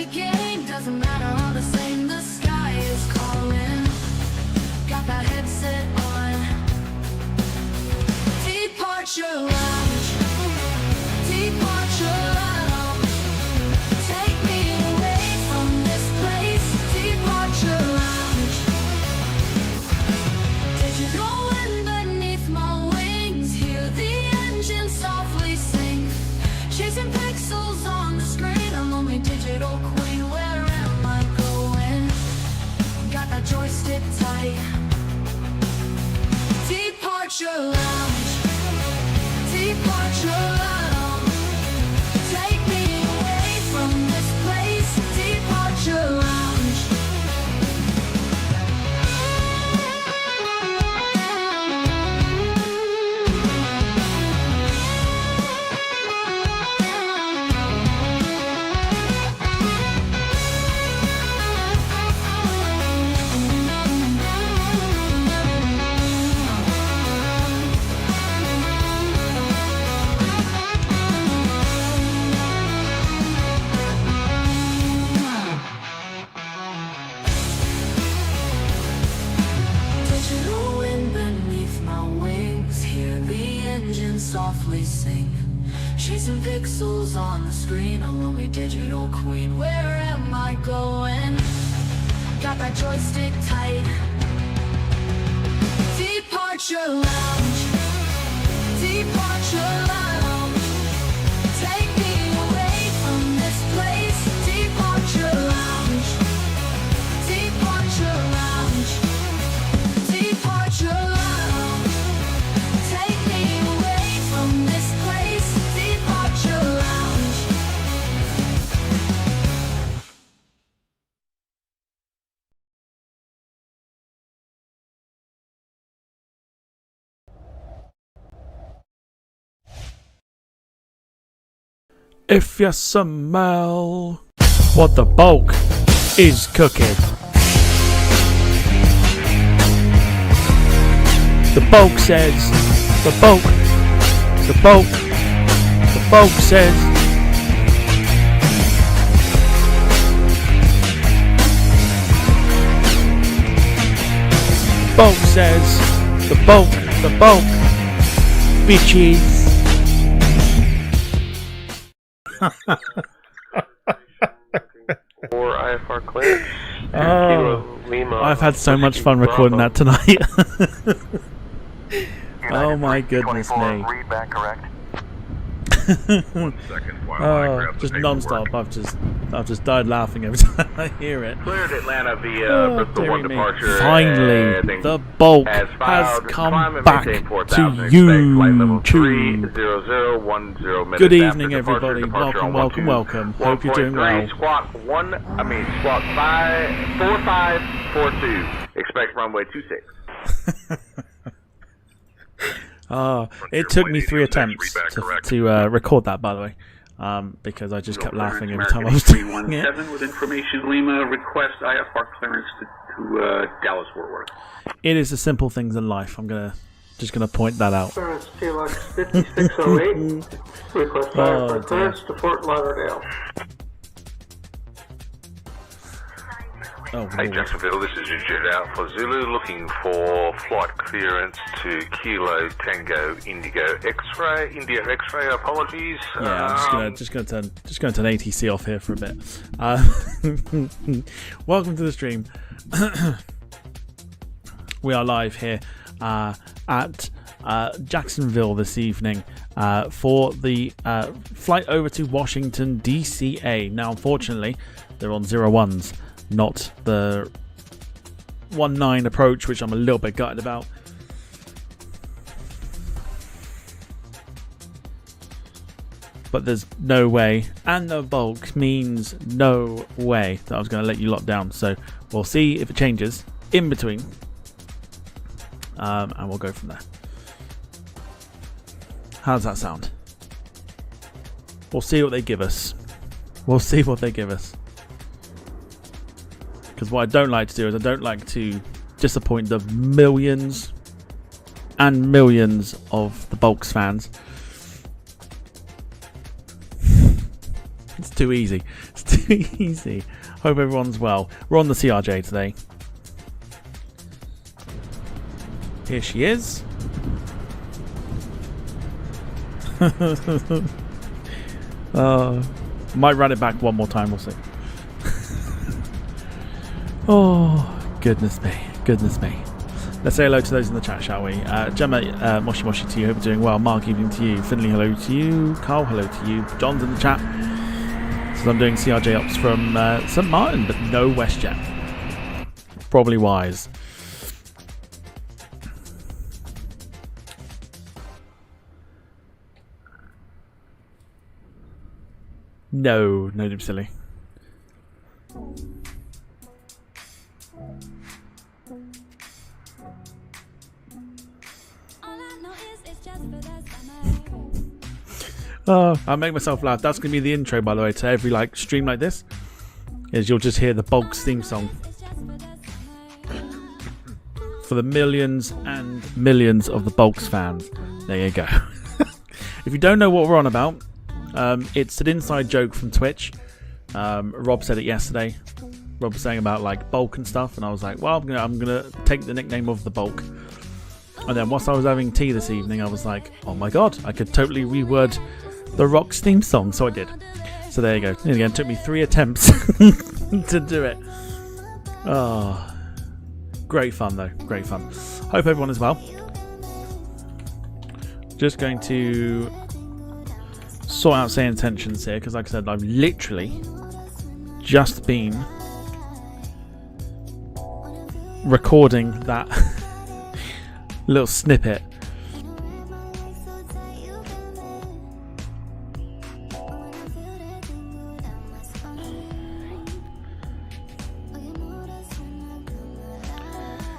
you gain, doesn't matter, all the same, the sky is calling. Got that headset on. Departure lounge. Departure lounge. Take me away from this place. Departure lounge. Did you know when beneath my wings, hear the engine softly sing? Chasing pixels on the screen, a lonely digital queen. Where am I going? Got that joystick tight. Departure lounge. Departure lounge. Take me away from this place. Departure lounge. Digital wind beneath my wings, hear the engine softly sing. Chasing pixels on the screen, a lonely digital queen. Where am I going? Got that joystick tight. Departure lounge. Departure lounge. Take me away from this place. Departure lounge. Departure lounge. Departure lounge. Take me away from this place. Departure lounge. If you smell what the bulk is cooking. The bulk says, the bulk says. Bulk says, the bulk, bitches. Or IFR clearance. I've had so much fun recording that tonight. Oh my goodness me. Read back correct. 1 second while I grab the Just paperwork. non-stop. I've just died laughing every time I hear it. Cleared Atlanta via Bristol 1 Dearie me. departure. Finally, Heading the bulk as has filed. come Climb back maintain to 4000. Expect flight level YouTube. 30010 minutes Good after evening, departure. everybody. Departure on Welcome. Hope you're doing 1.3, well. Squawk 4542. Expect runway 26. It took me 3 attempts to record that, by the way, because I just kept laughing every time I was doing it. 317 with information. Lima request IFR clearance to Dallas Fort Worth. It is the simple things in life. Just gonna point that out. Clearance TLX 5608. Request IFR clearance to Fort Lauderdale. Oh, Hey Lord. Jacksonville, this is your jet out for Zulu, looking for flight clearance to Kilo Tango Indigo X-ray. India X-ray. Apologies. Yeah, I'm just gonna turn ATC off here for a bit. Welcome to the stream. We are live here at Jacksonville this evening for the flight over to Washington DCA. Now, unfortunately, they're on 01s, not the 19 approach, which I'm a little bit gutted about. But there's no way, and the bulk means no way that I was going to let you lock down. So we'll see if it changes in between, and we'll go from there. How does that sound? We'll see what they give us. Because what I don't like to do is I don't like to disappoint the millions and millions of the Bulks fans. It's too easy. It's too easy. Hope everyone's well. We're on the CRJ today. Here she is. Might run it back one more time, we'll see. Oh, goodness me. Goodness me. Let's say hello to those in the chat, shall we? Gemma, Moshi Moshi to you. Hope you're doing well. Mark, evening to you. Finley, hello to you. Carl, hello to you. John's in the chat. So I'm doing CRJ ops from St. Martin, but no WestJet. Probably wise. No, don't be silly. Oh, I'll make myself laugh. That's gonna be the intro, by the way, to every stream like this. Is you'll just hear the Bulks theme song for the millions and millions of the Bulks fans. There you go. If you don't know what we're on about, it's an inside joke from Twitch. Rob said it yesterday. Rob was saying about bulk and stuff, and I was like, well, I'm gonna take the nickname of the Bulk. And then whilst I was having tea this evening, I was like, oh my god, I could totally reword the Rock's theme song, so I did. So there you go. And again, it took me 3 attempts to do it. Oh, great fun though, great fun. Hope everyone is well. Just going to sort out say intentions here, because like I said, I've literally just been recording that little snippet.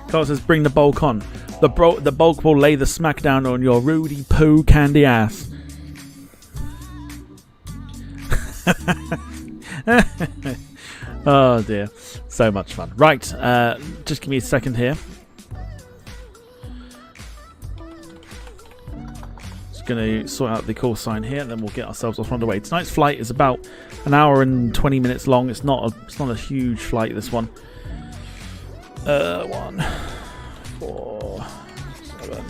Carl says, bring the bulk on. The bulk will lay the smackdown on your Rudy Poo candy ass. Oh dear, so much fun. Right, just give me a second here. Just going to sort out the call sign here, and then we'll get ourselves off on the way. Tonight's flight is about an hour and 20 minutes long. It's not a huge flight, this one. 1, 4, 7,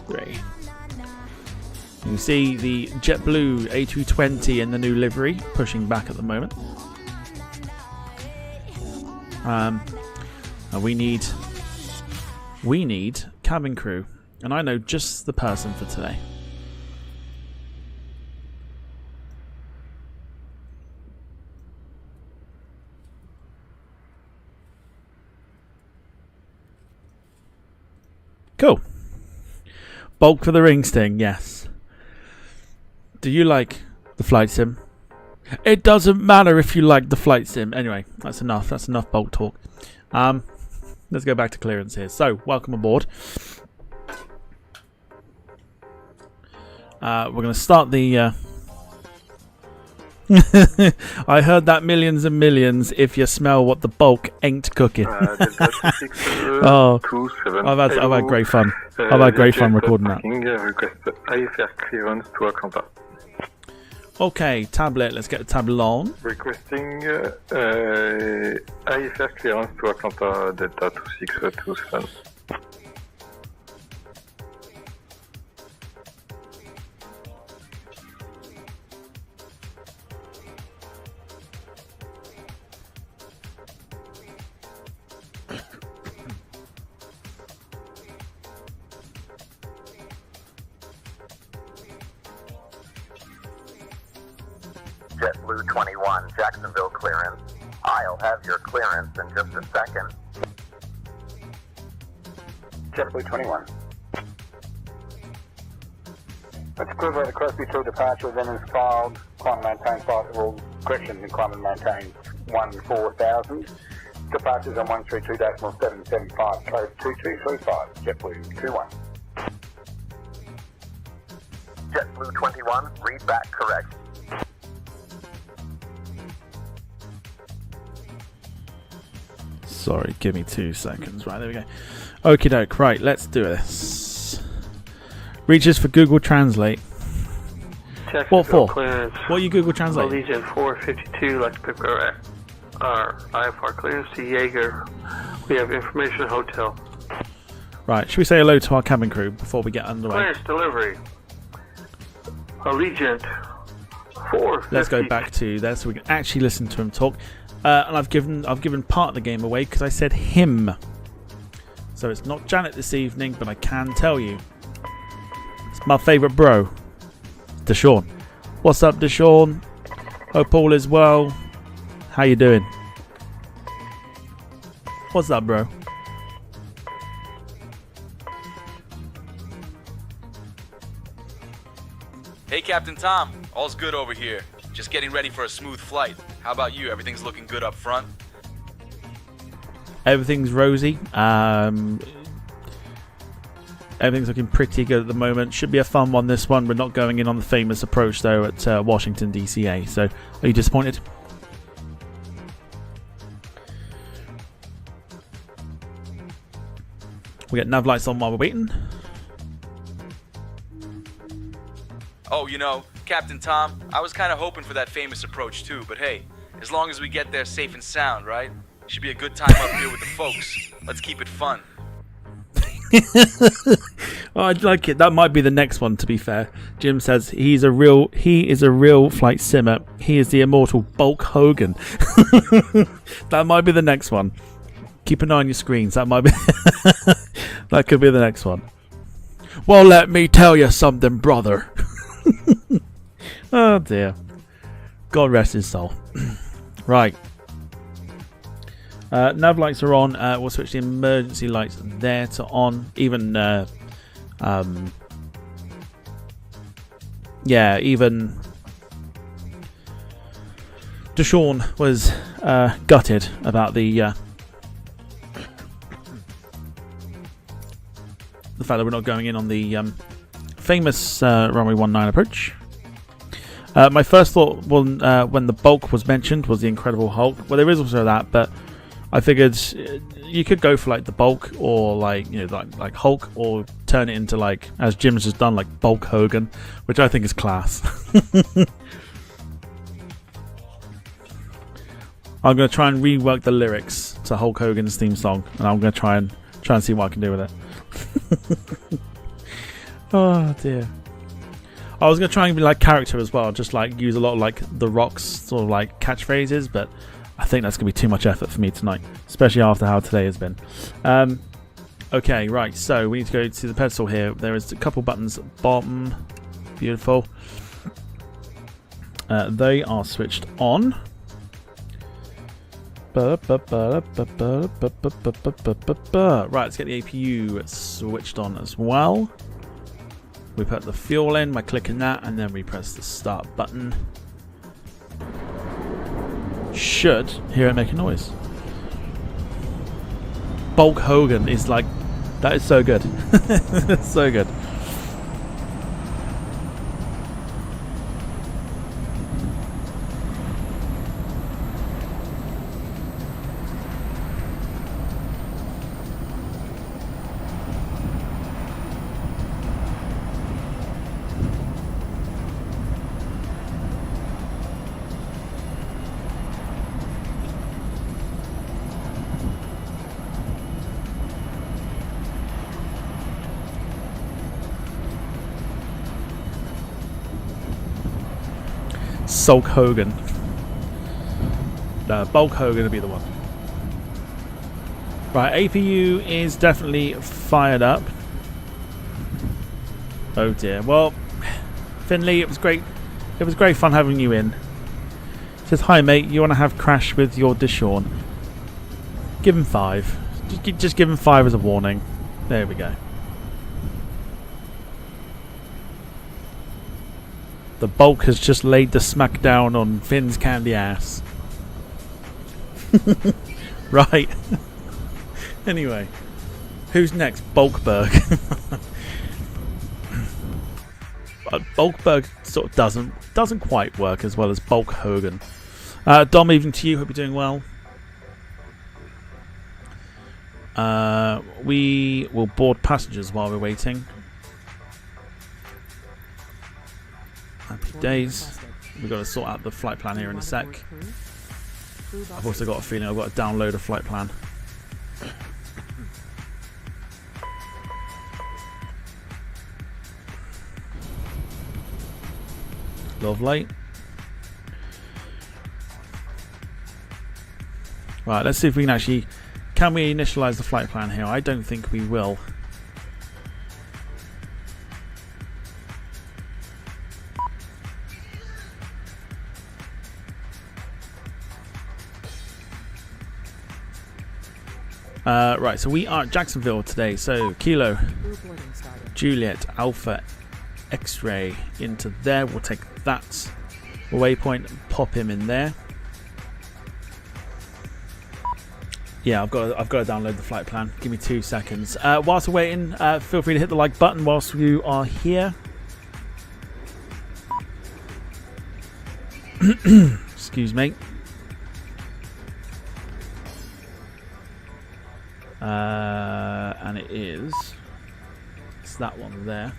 3. You can see the JetBlue A220 in the new livery pushing back at the moment. And we need cabin crew, and I know just the person for today. Cool. Bulk for the ring sting, yes. Do you like the flight sim? It doesn't matter if you like the flight sim. Anyway, that's enough. That's enough bulk talk. Let's go back to clearance here. So, welcome aboard. We're going to start the... I heard that millions and millions if you smell what the bulk ain't cooking. Oh, I've had great fun. I've had great fun recording that. Request IFR clearance to Atlanta. Okay, tablet. Let's get the tablet on. Requesting IFR clearance to Atlanta Delta 2627. JetBlue 21, Jacksonville clearance. I'll have your clearance in just a second. JetBlue 21. That's equivalent to Crosby to departure, then is filed, climb and maintain flight rules, corrections and climb and maintain 14000. Departures on 132.775, code 2235, JetBlue 21. JetBlue 21, read back correct. Sorry, give me 2 seconds. Right, there we go. Okie doke. Right, let's do this. Reaches for Google Translate. What for? Clearance. What are you Google Translate? Allegiant 452, like to pick our IFR clearance to Jaeger. We have information hotel. Right, should we say hello to our cabin crew before we get underway? Clearance delivery. Allegiant 450. Let's go back to there so we can actually listen to him talk. And I've given part of the game away because I said him. So it's not Janet this evening, but I can tell you. It's my favourite bro, Deshaun. What's up, Deshaun? Hope all is well. How you doing? What's up, bro? Hey, Captain Tom. All's good over here. Just getting ready for a smooth flight. How about you? Everything's looking good up front? Everything's rosy. Everything's looking pretty good at the moment. Should be a fun one, this one. We're not going in on the famous approach, though, at Washington, DCA. So, are you disappointed? We get nav lights on while we're waiting. Oh, you know, Captain Tom, I was kind of hoping for that famous approach, too. But hey, as long as we get there safe and sound, right? Should be a good time up here with the folks. Let's keep it fun. Oh, I'd like it. That might be the next one, to be fair. Jim says he is a real flight simmer. He is the immortal Bulk Hogan. That might be the next one. Keep an eye on your screens. That might be that could be the next one. Well, let me tell you something, brother. Oh dear. God rest his soul. Right. Nav lights are on. We'll switch the emergency lights there to on. Even even Deshaun was gutted about the fact that we're not going in on the famous runway 19 approach. My first thought when the Bulk was mentioned was the Incredible Hulk. Well, there is also that, but I figured you could go for like the Bulk or like like Hulk, or turn it into like, as Jim's just done, like Bulk Hogan, which I think is class. I'm going to try and rework the lyrics to Hulk Hogan's theme song, and I'm going to try and see what I can do with it. Oh dear. I was going to try and be like character as well, just like use a lot of like The Rock's sort of like catchphrases, but I think that's going to be too much effort for me tonight, especially after how today has been. Okay, right, so we need to go to the pedestal here. There is a couple buttons at the bottom. Beautiful. They are switched on. Right, let's get the APU switched on as well. We put the fuel in by clicking that, and then we press the start button. Should hear it make a noise. Bulk Hogan is like, that is so good. So good. Sulk Hogan. Bulk Hogan will be the one. Right, APU is definitely fired up. Oh dear. Well, Finley, it was great. It was great fun having you in. He says, hi mate, you want to have crash with your Deshaun? Give him 5. Just give him 5 as a warning. There we go. The Bulk has just laid the smack down on Finn's candy ass. Right. Anyway, who's next? Bulkberg. Bulkberg sort of doesn't quite work as well as Bulk Hogan. Dom, even to you, hope you're doing well. We will board passengers while we're waiting. Happy days. We've got to sort out the flight plan here in a sec. I've also got a feeling I've got to download a flight plan. Lovely. Right, let's see if we can actually... Can we initialize the flight plan here? I don't think we will. Right, so we are at Jacksonville today. So Kilo, Juliet, Alpha, X-ray into there. We'll take that waypoint and pop him in there. Yeah, I've got to download the flight plan. Give me 2 seconds. Whilst we're waiting, feel free to hit the like button whilst you are here. Excuse me. And it's that one there.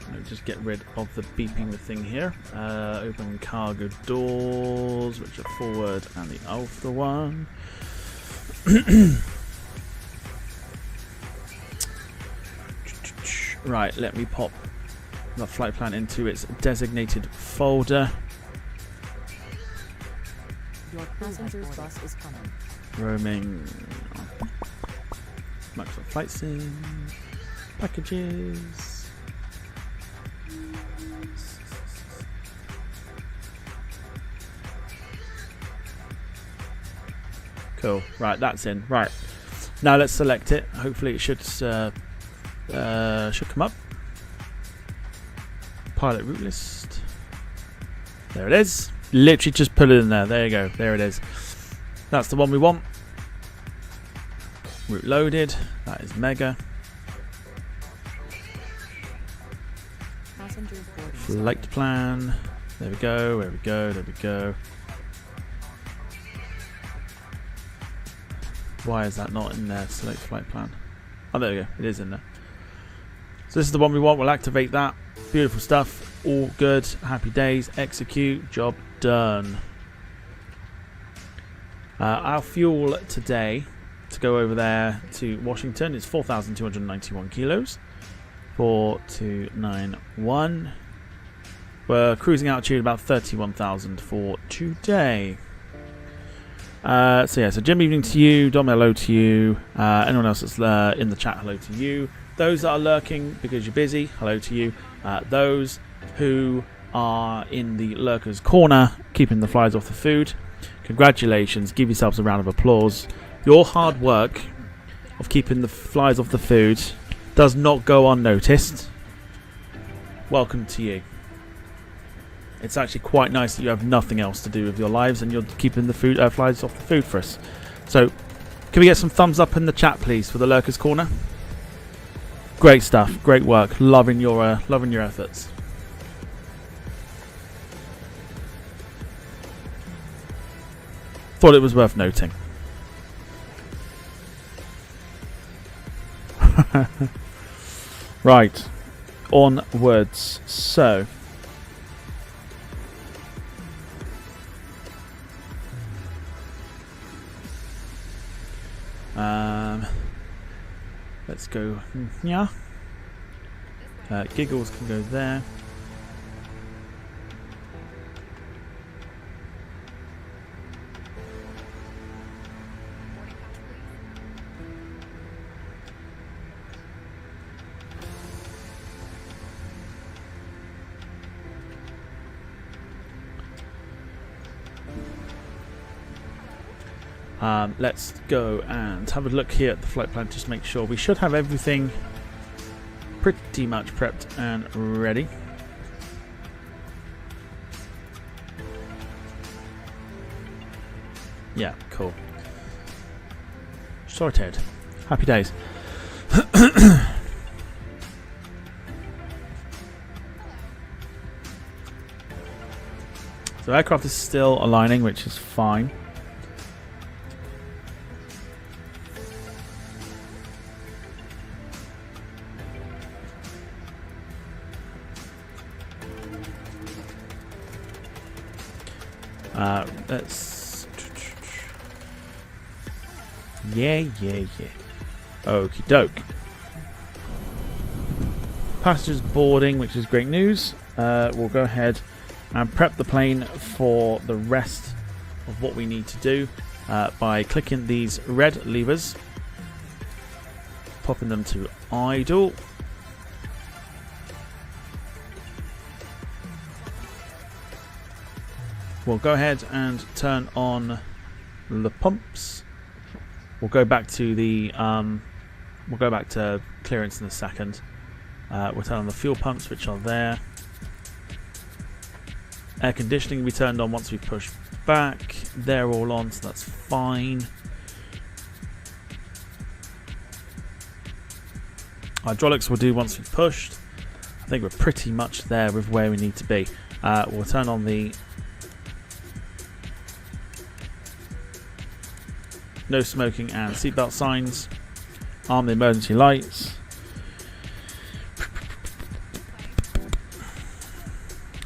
Let me just get rid of the beeping thing here. Open cargo doors, which are forward, and the Alpha one. Right, let me pop the flight plan into its designated folder. Your passenger's bus is coming. Roaming. Microsoft Flight Sim. Packages. Cool. Right, that's in. Right. Now let's select it. Hopefully it should come up. Pilot route list. There it is. Literally just put it in there. There you go. There it is. That's the one we want. Route loaded. That is mega. Flight plan. There we go. There we go. There we go. Why is that not in there? Select flight plan. Oh, there we go. It is in there. So this is the one we want. We'll activate that. Beautiful stuff. All good. Happy days. Execute. Job done. Our fuel today to go over there to Washington is 4,291 kilos. 4291. We're cruising altitude about 31,000 for today. So yeah, so Jim, evening to you. Dom, hello to you. Anyone else that's in the chat, hello to you. Those that are lurking because you're busy, hello to you. Those who are in the lurkers corner, keeping the flies off the food, congratulations. Give yourselves a round of applause. Your hard work of keeping the flies off the food does not go unnoticed. Welcome to you. It's actually quite nice that you have nothing else to do with your lives and you're keeping the food flies off the food for us. So, can we get some thumbs up in the chat, please, for the Lurkers Corner? Great stuff, great work. Loving your efforts. Thought it was worth noting. Right, onwards. So. Let's go. Yeah. Giggles can go there. Let's go and have a look here at the flight plan, just make sure we should have everything pretty much prepped and ready. Yeah, cool. Sorted. Happy days. So aircraft is still aligning, which is fine. Let's... Yeah. Okie doke. Passengers boarding, which is great news. We'll go ahead and prep the plane for the rest of what we need to do by clicking these red levers, popping them to idle. We'll go ahead and turn on the pumps. We'll go back to the we'll go back to clearance in a second. We'll turn on the fuel pumps, which are there. Air conditioning will be turned on once we push back. They're all on, so that's fine. Hydraulics will do once we've pushed. I think we're pretty much there with where we need to be. We'll turn on the no smoking and seatbelt signs. Arm the emergency lights.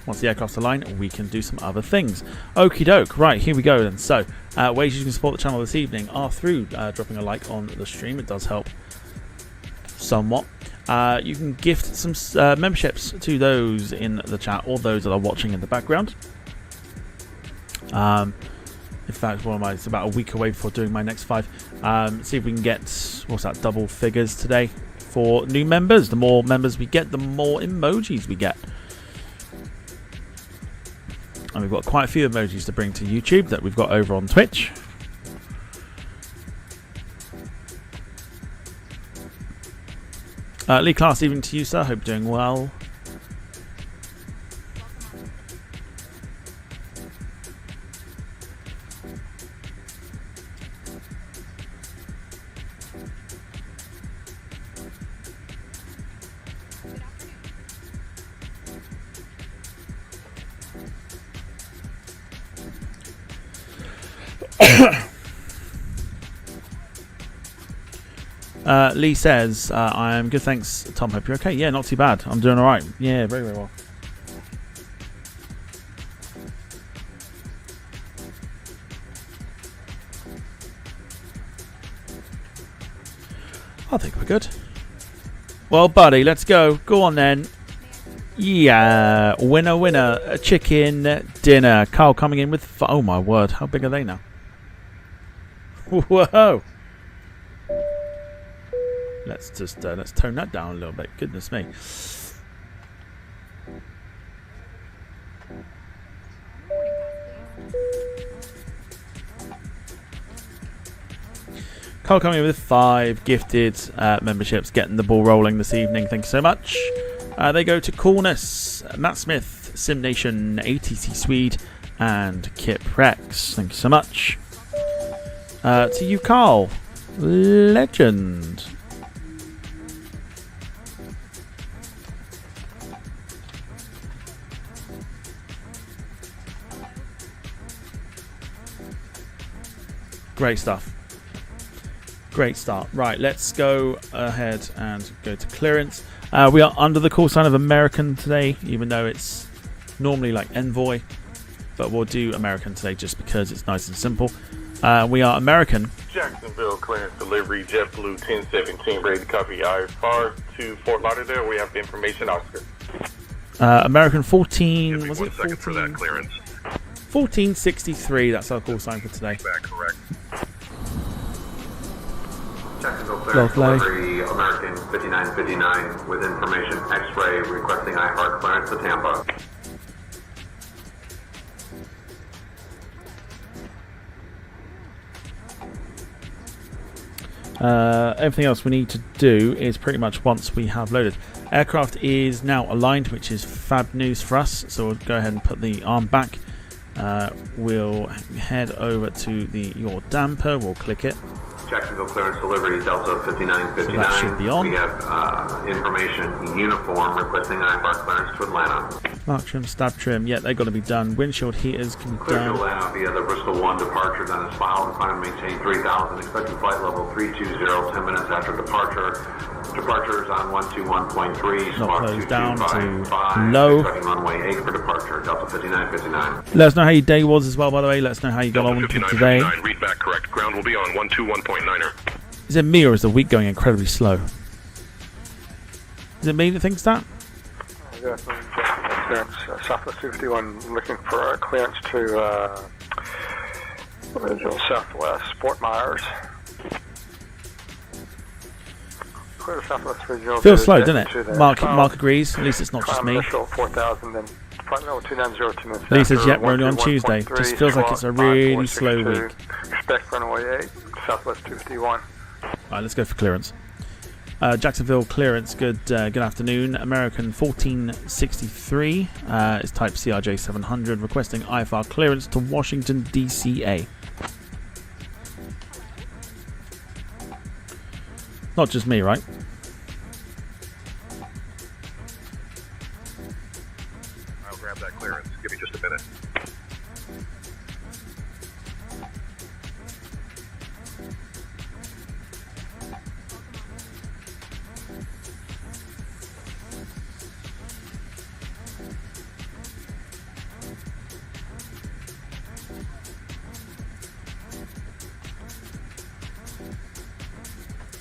Once the aircraft's aligned, we can do some other things. Okie doke. Right, here we go then. So, ways you can support the channel this evening are through dropping a like on the stream. It does help somewhat. You can gift some memberships to those in the chat or those that are watching in the background. In fact, it's about a week away before doing my next 5. See if we can get, what's that, double figures today for new members. The more members we get, the more emojis we get. And we've got quite a few emojis to bring to YouTube that we've got over on Twitch. Lee Class, evening to you, sir. Hope you're doing well. Lee says, I am good, thanks. Tom, hope you're okay. Yeah, not too bad. I'm doing alright. Yeah, very, very well. I think we're good. Well, buddy, let's go. Go on then. Yeah, winner, a chicken dinner. Carl coming in with... Oh my word, how big are they now? Whoa. Let's just let's tone that down a little bit. Goodness me. Carl coming in with 5 gifted memberships, getting the ball rolling this evening. Thank you so much. They go to Coolness, Matt Smith, Sim Nation, ATC Swede, and Kip Rex. Thank you so much. To you, Carl. Legend. Great stuff. Great start. Right, let's go ahead and go to clearance. We are under the call sign of American today, even though it's normally like Envoy. But we'll do American today just because it's nice and simple. We are American. Jacksonville clearance delivery, JetBlue 1017, ready to copy IFR to Fort Lauderdale. We have the information, Oscar. American 14, was it 14? For that clearance. 1463, that's our call sign for today. Back correct. Jacksonville clearance delivery, American 5959 with information X-ray requesting IFR clearance to Tampa. Everything else we need to do is pretty much once we have loaded. Aircraft is now aligned, which is fab news for us. So we'll go ahead and put the arm back. We'll head over to your damper. We'll click it. Jacksonville clearance delivery, Delta 5959. So that should be on. We have information uniform requesting IFR clearance to Atlanta. Mark trim, stab trim, yeah, they've got to be done. Windshield heaters can be Clear to done. Atlanta via the Bristol 1 departure, then is filed. Climb maintain 3000. Expected flight level 320, 10 minutes after departure. Departures on 121.3. Not closed down to 2255. low. Expecting runway 8 for departure. Delta 5959. Let us know how your day was as well, by the way. Let us know how you got on with today. Read back correct. Ground will be on 121.9er. Is it me or is the week going incredibly slow? Is it me that thinks that? Yeah, clearance, Southwest 251 looking for clearance to Regional Southwest, Fort Myers. Clear to Southwest Regional. Feels slow, doesn't it? Mark agrees. At least it's not just me. 4,000, then 2902. Lee says, yep, we're only on Tuesday. Just feels like it's a really slow week. Expect runway 8, Southwest 251. Alright, let's go for clearance. Jacksonville clearance, good afternoon. American 1463 is type CRJ-700, requesting IFR clearance to Washington, DCA. Not just me, right? I'll grab that clearance. Give me just a minute.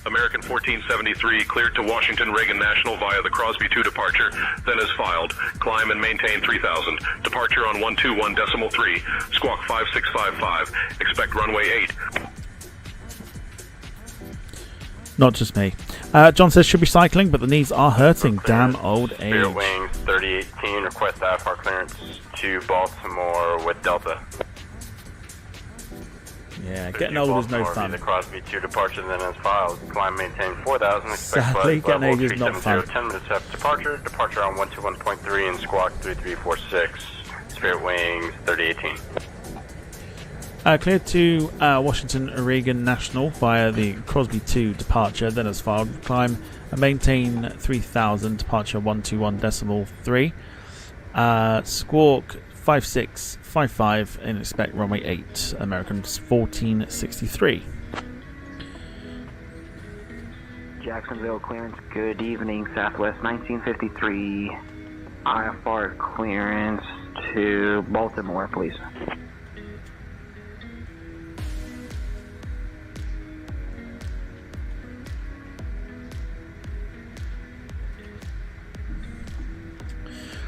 American 1473 cleared to Washington Reagan National via the Crosby 2 departure, then as filed. Climb and maintain 3000. Departure on 121.3. Squawk 5655. Expect runway 8. Not just me. John says should be cycling, but the knees are hurting. Damn old age. Spirit Wings 3018, request IFR clearance to Baltimore with Delta. Yeah, getting old is no fun. The Crosby 2 departure, then as filed. Climb maintain 4000. Expect Sadly, flight getting level age is not fun. 10 minutes after departure. Departure on 121.3 and squawk 3346. Spirit Wings 3018. Cleared to Washington Reagan National via the Crosby 2 departure, then as filed. Climb and maintain 3000. Departure 121.3. Squawk 5655 and expect runway 8. American 1463. Jacksonville clearance, good evening. Southwest 1953. IFR clearance to Baltimore, please.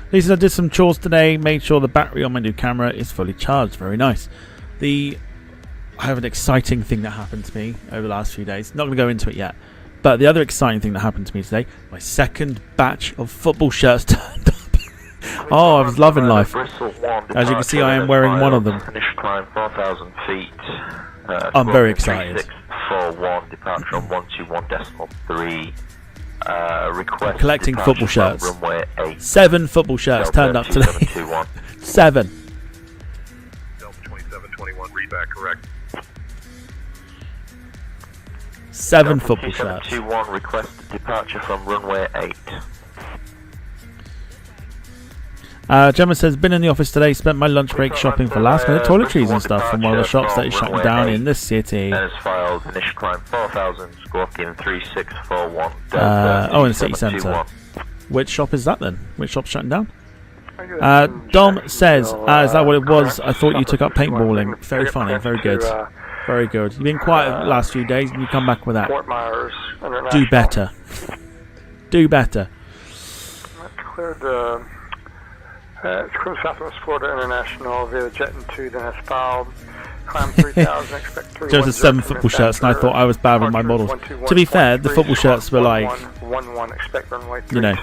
Lisa, I did some chores today, made sure the battery on my new camera is fully charged. Very nice. I have an exciting thing that happened to me over the last few days. Not going to go into it yet. But the other exciting thing that happened to me today, my second batch of football shirts turned up. Oh, I was loving life. As you can see, I am wearing one of them. Initial climb 4,000 feet. I'm very excited. 3641, departure on 121.3. Request Collecting football shirts. Runway 8. 7 football shirts turned up today. 7. Delta 2721, read back correct. 7 football shirts. 2721, request departure from runway 8. Gemma says, been in the office today, spent my lunch break shopping for last minute toiletries and stuff from one of the shops that is shutting down in the city. Then as filed, initial climb 4,000, squawking 3641. In the city centre. Which shop is that then? Which shop's shutting down? Dom says, is that what it was? I thought you took up paintballing. Very funny, very good. Very good. You've been quiet the last few days and you come back with that. Fort Myers International. Do better. Do better. Cleared it's Crew Southwest Florida International via Jet and 2, then has filed. Climb 3,000, expect 3. Just 7 football shirts, and I thought I was bad with my models. To be fair, the football shirts were like, expect runway 32, you know,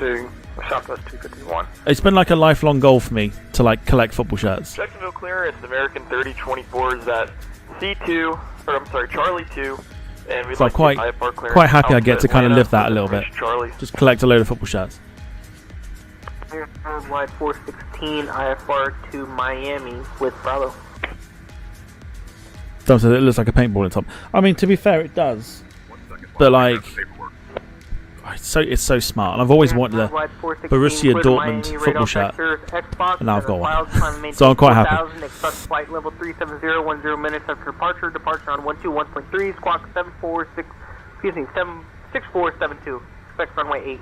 Southwest 251. It's been like a lifelong goal for me to like collect football shirts. Jacksonville clearance, American 3024 is at C2, or I'm sorry, Charlie 2. And we'd So I'm quite happy I get to kind of live that a little bit. Just collect a load of football shirts. Worldwide 416 IFR to Miami with Bravo. Dom says it looks like a paintball on top. I mean, to be fair, it does. But like, it's so smart. And I've always wanted a Borussia Dortmund football shirt, and now I've got one. So I'm quite happy. Expect flight level 370, 10 minutes after departure. Departure on 121.3. Squawk 6472. expect runway 8.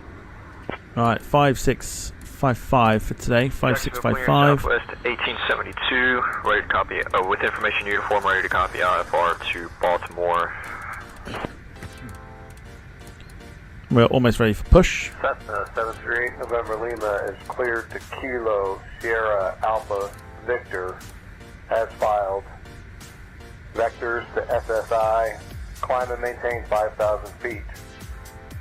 Alright, 5655 for today. 5655. Southwest 1872, ready to copy. With information uniform, ready to copy IFR to Baltimore. We're almost ready for push. Cessna 73, November Lima is cleared to Kilo Sierra Alpha Victor as filed. Vectors to SSI, climb and maintain 5,000 feet.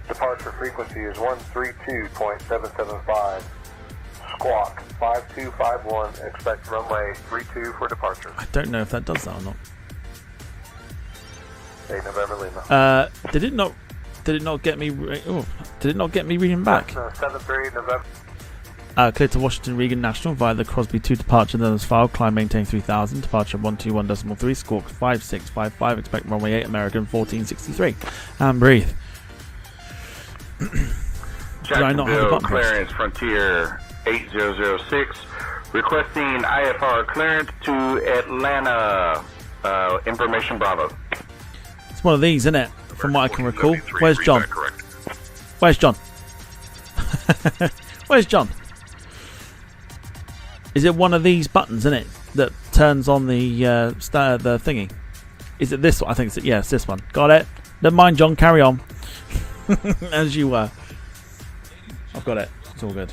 Departure frequency is 132.775. Squawk 5251, expect runway 32 for departure. I don't know if that does that or not. 8 November Lima. Did it not get me? Did it not get me reading back? 73 November. Clear to Washington Regan National via the Crosby 2 departure, then as filed. Climb maintain 3000. Departure 121.3. Squawk 5655. Expect runway 8. American 1463. And breathe. Did I not have a Jacksonville button pressed? clearance Frontier 8006, requesting IFR clearance to Atlanta. Information Bravo. It's one of these, isn't it? From what I can recall. Where's John? Where's John? Where's John? Is it one of these buttons, isn't it, that turns on the the thingy? Is it this one? I think it's, yeah, it's this one. Got it. Never mind, John. Carry on. As you were. I've got it. It's all good.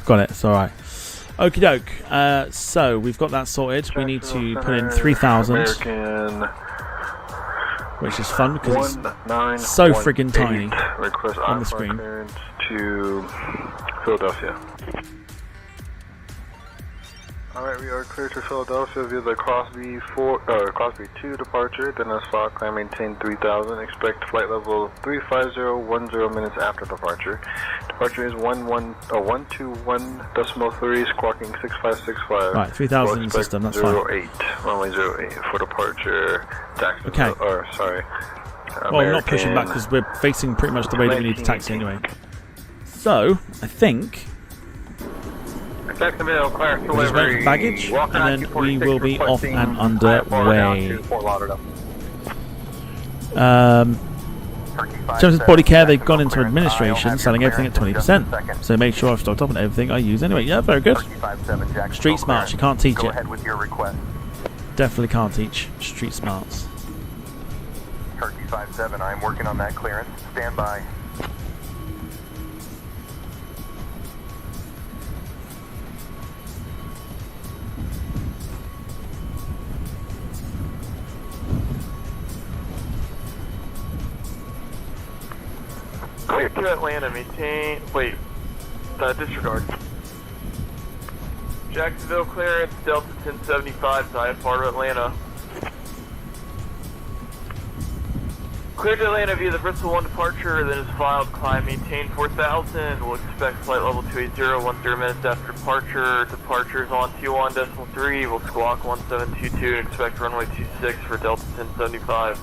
Got it, it's alright. Okie doke. So we've got that sorted. We need to put in 3,000. Which is fun because it's so friggin' tiny on the screen. To Philadelphia. Alright, we are clear to Philadelphia via the Crosby 2 departure, then as filed, climb maintain 3000, expect flight level 35010 minutes after departure. Departure is 121.3, squawking 6565. Right, 3000 in the system, that's fine. 08, runway 08 for departure, Jacksonville, Okay. or sorry. Well, I'm not pushing back because we're facing pretty much the way that we need to taxi anyway. So, I think Jacksonville, clearance we're just waiting for baggage, and then we will be off and underway. In terms of body care, they've gone into administration, selling everything at 20%. So make sure I've stocked up on everything I use anyway. Yeah, very good. Street smarts, you can't teach it. Definitely can't teach street smarts. Turkey 57, I'm working on that clearance. Stand by. Clear to Atlanta, maintain. Wait, disregard. Jacksonville clearance, Delta 1075, IFR to Atlanta. Clear to Atlanta via the Bristol 1 departure, then is filed, climb, maintain 4000. We'll expect flight level 280, 10 minutes after departure. Departure is on 21.3, we'll squawk 1722 and expect runway 26 for Delta 1075.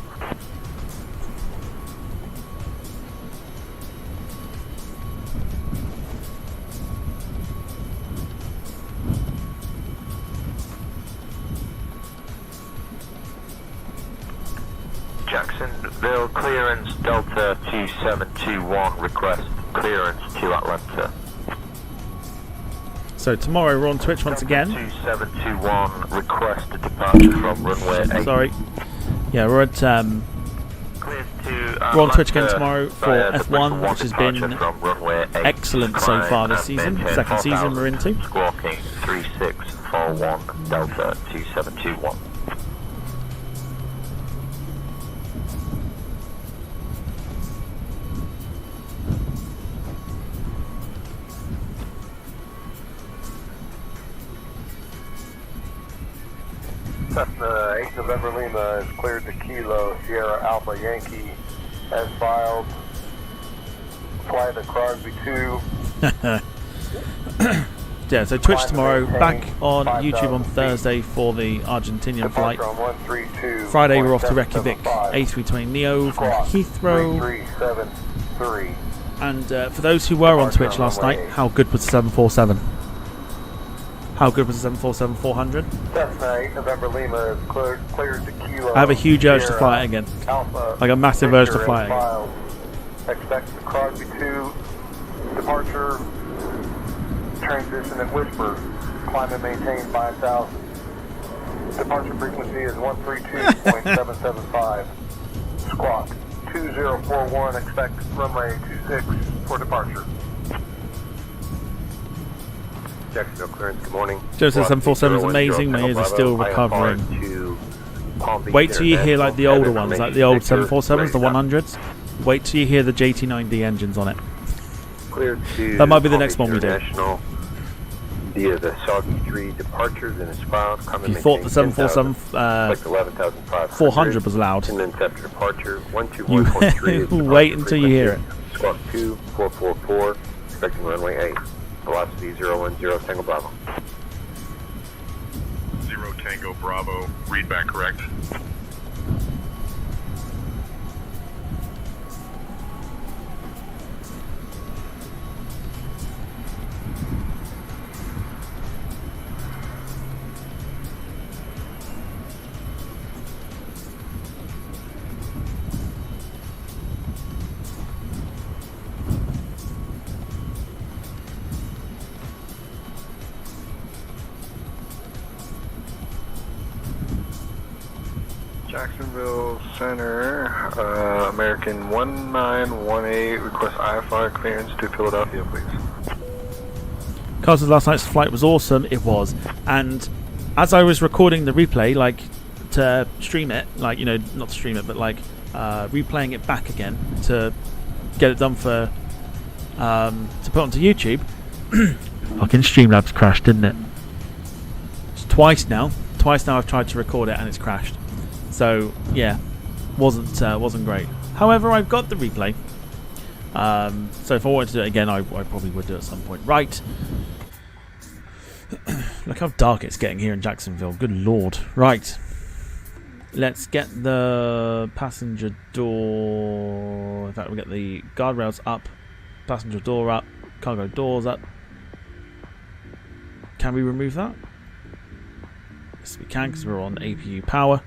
Jacksonville clearance Delta 2721, request clearance to Atlanta. So tomorrow we're on Twitch once again. 2721, request a departure from runway 8. Sorry. Yeah, we're at we're on Twitch again tomorrow for F1, which has been excellent so far this season. Second season we're into. Squawking 3641 Delta 2721. Cessna 8 November Lima is cleared to Kilo Sierra Alpha Yankee as filed. Fly to Crosby 2. Yeah, so Twitch tomorrow, back on YouTube on Thursday for the Argentinian flight. Friday we're off to Reykjavik, A320neo from Heathrow. And for those who were on Twitch last night, how good was the 747? How good was the 747-400? Cessna 8 November Lima is cleared to Kilo. I have a huge urge to fly it again. Like a massive urge to fly it again. Expect the Crosby 2 departure. Transition at Whisper. Climb and maintain 5,000. Departure frequency is 132.775. Squawk 2041. Expect runway 26 for departure. Jacksonville clearance, good morning. Joseph 747 is amazing, my ears are still recovering. Wait till you hear like the older ones, like the old 747s, the 100s. Wait till you hear the JT9D engines on it. That might be the next one we do. Via the Soggy 3 departures and is filed. If you thought the 747 400 was loud, and then after departure, 121.3 you wait until you hear it. Squawk 2444, expecting runway 8. Velocity 010 Tango Bravo. 0 Tango Bravo, read back correct. Jacksonville Center, American 1918, request IFR clearance to Philadelphia, please. Carl's last night's flight was awesome, it was. And as I was recording the replay, like, to stream it, like, you know, not to stream it, but like, replaying it back again to get it done for, to put onto YouTube, fucking Streamlabs crashed, didn't it? It's twice now I've tried to record it and it's crashed. So yeah, wasn't great. However, I've got the replay. So if I wanted to do it again, I probably would do it at some point. Right. Look how dark it's getting here in Jacksonville. Good lord. Right. Let's get the passenger door. In fact, we'll get the guardrails up, passenger door up, cargo doors up. Can we remove that? Yes, we can, because we're on APU power.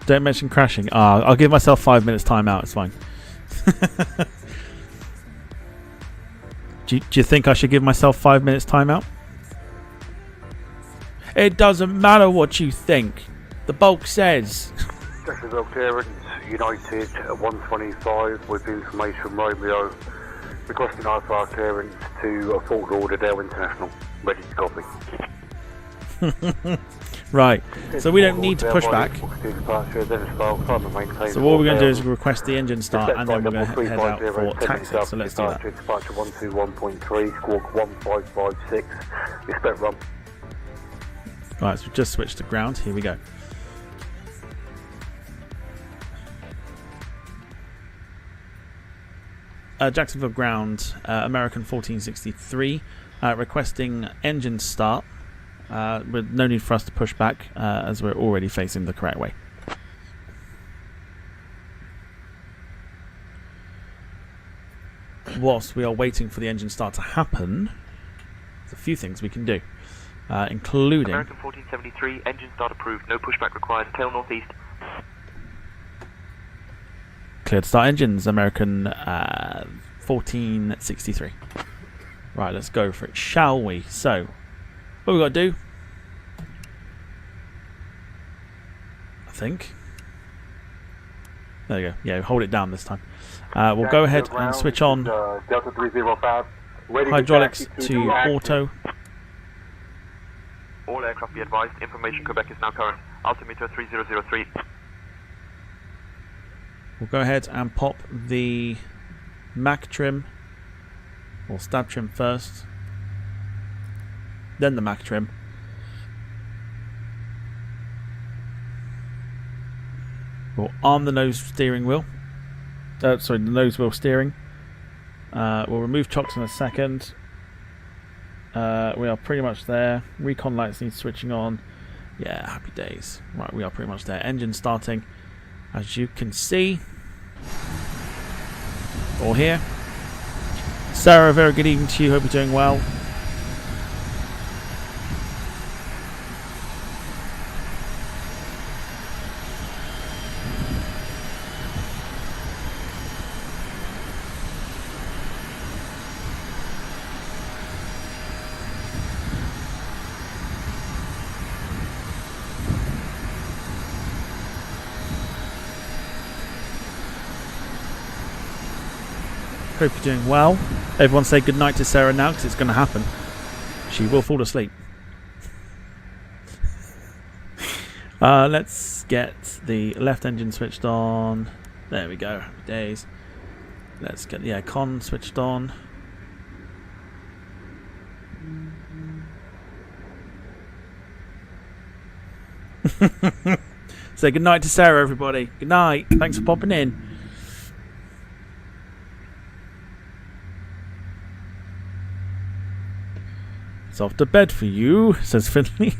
Don't mention crashing. I'll give myself 5 minutes timeout. It's fine. do you think I should give myself 5 minutes timeout? It doesn't matter what you think. The bulk says. Jacksonville clearance, United 125 with information Romeo. Requesting IFR clearance to Fort Lauderdale International. Ready to copy. Right, so we don't need to push back. So what we're going to do is request the engine start and then we're going to head out for taxi. So let's do that. Departure 121.3, squawk 1556. Expect run. Right, so we've just switched to ground. Here we go. Jacksonville ground, American 1463, requesting engine start. With no need for us to push back as we're already facing the correct way. Whilst we are waiting for the engine start to happen, there's a few things we can do, including American 1473, engine start approved, no pushback required, tail northeast. Clear to start engines, American 1463. Right, let's go for it, shall we? So, what we've got to do, I think. There you go. Yeah, hold it down this time. We'll go ahead and switch on Delta 305, hydraulics to auto. All aircraft be advised, information Quebec is now current. Altimeter 3003. We'll go ahead and pop the Mac trim Or stab trim first. Then the Mac trim. We'll arm the nose steering wheel. Sorry, the nose wheel steering. We'll remove chocks in a second. We are pretty much there. Recon lights need switching on. Yeah, happy days. Right, we are pretty much there. Engine starting. As you can see. All here. Sarah, very good evening to you. Hope you're doing well. Hope you're doing well. Everyone say goodnight to Sarah now, because it's going to happen. She will fall asleep. Let's get the left engine switched on. There we go. Happy days. Let's get the con switched on. Say goodnight to Sarah, everybody. Good night. Thanks for popping in. It's off to bed for you, says Finley.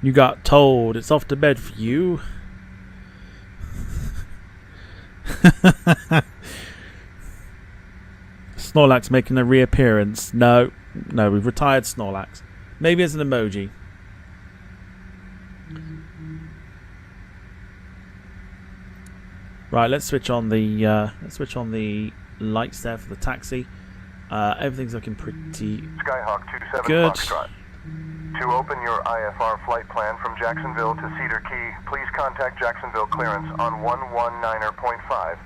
You got told. It's off to bed for you. Snorlax making a reappearance. No, we've retired Snorlax. Maybe as an emoji. Right, let's switch on the lights there for the taxi. Everything's looking pretty Skyhawk 27 good. Foxtrot. To open your IFR flight plan from Jacksonville to Cedar Key, please contact Jacksonville clearance on 119.5.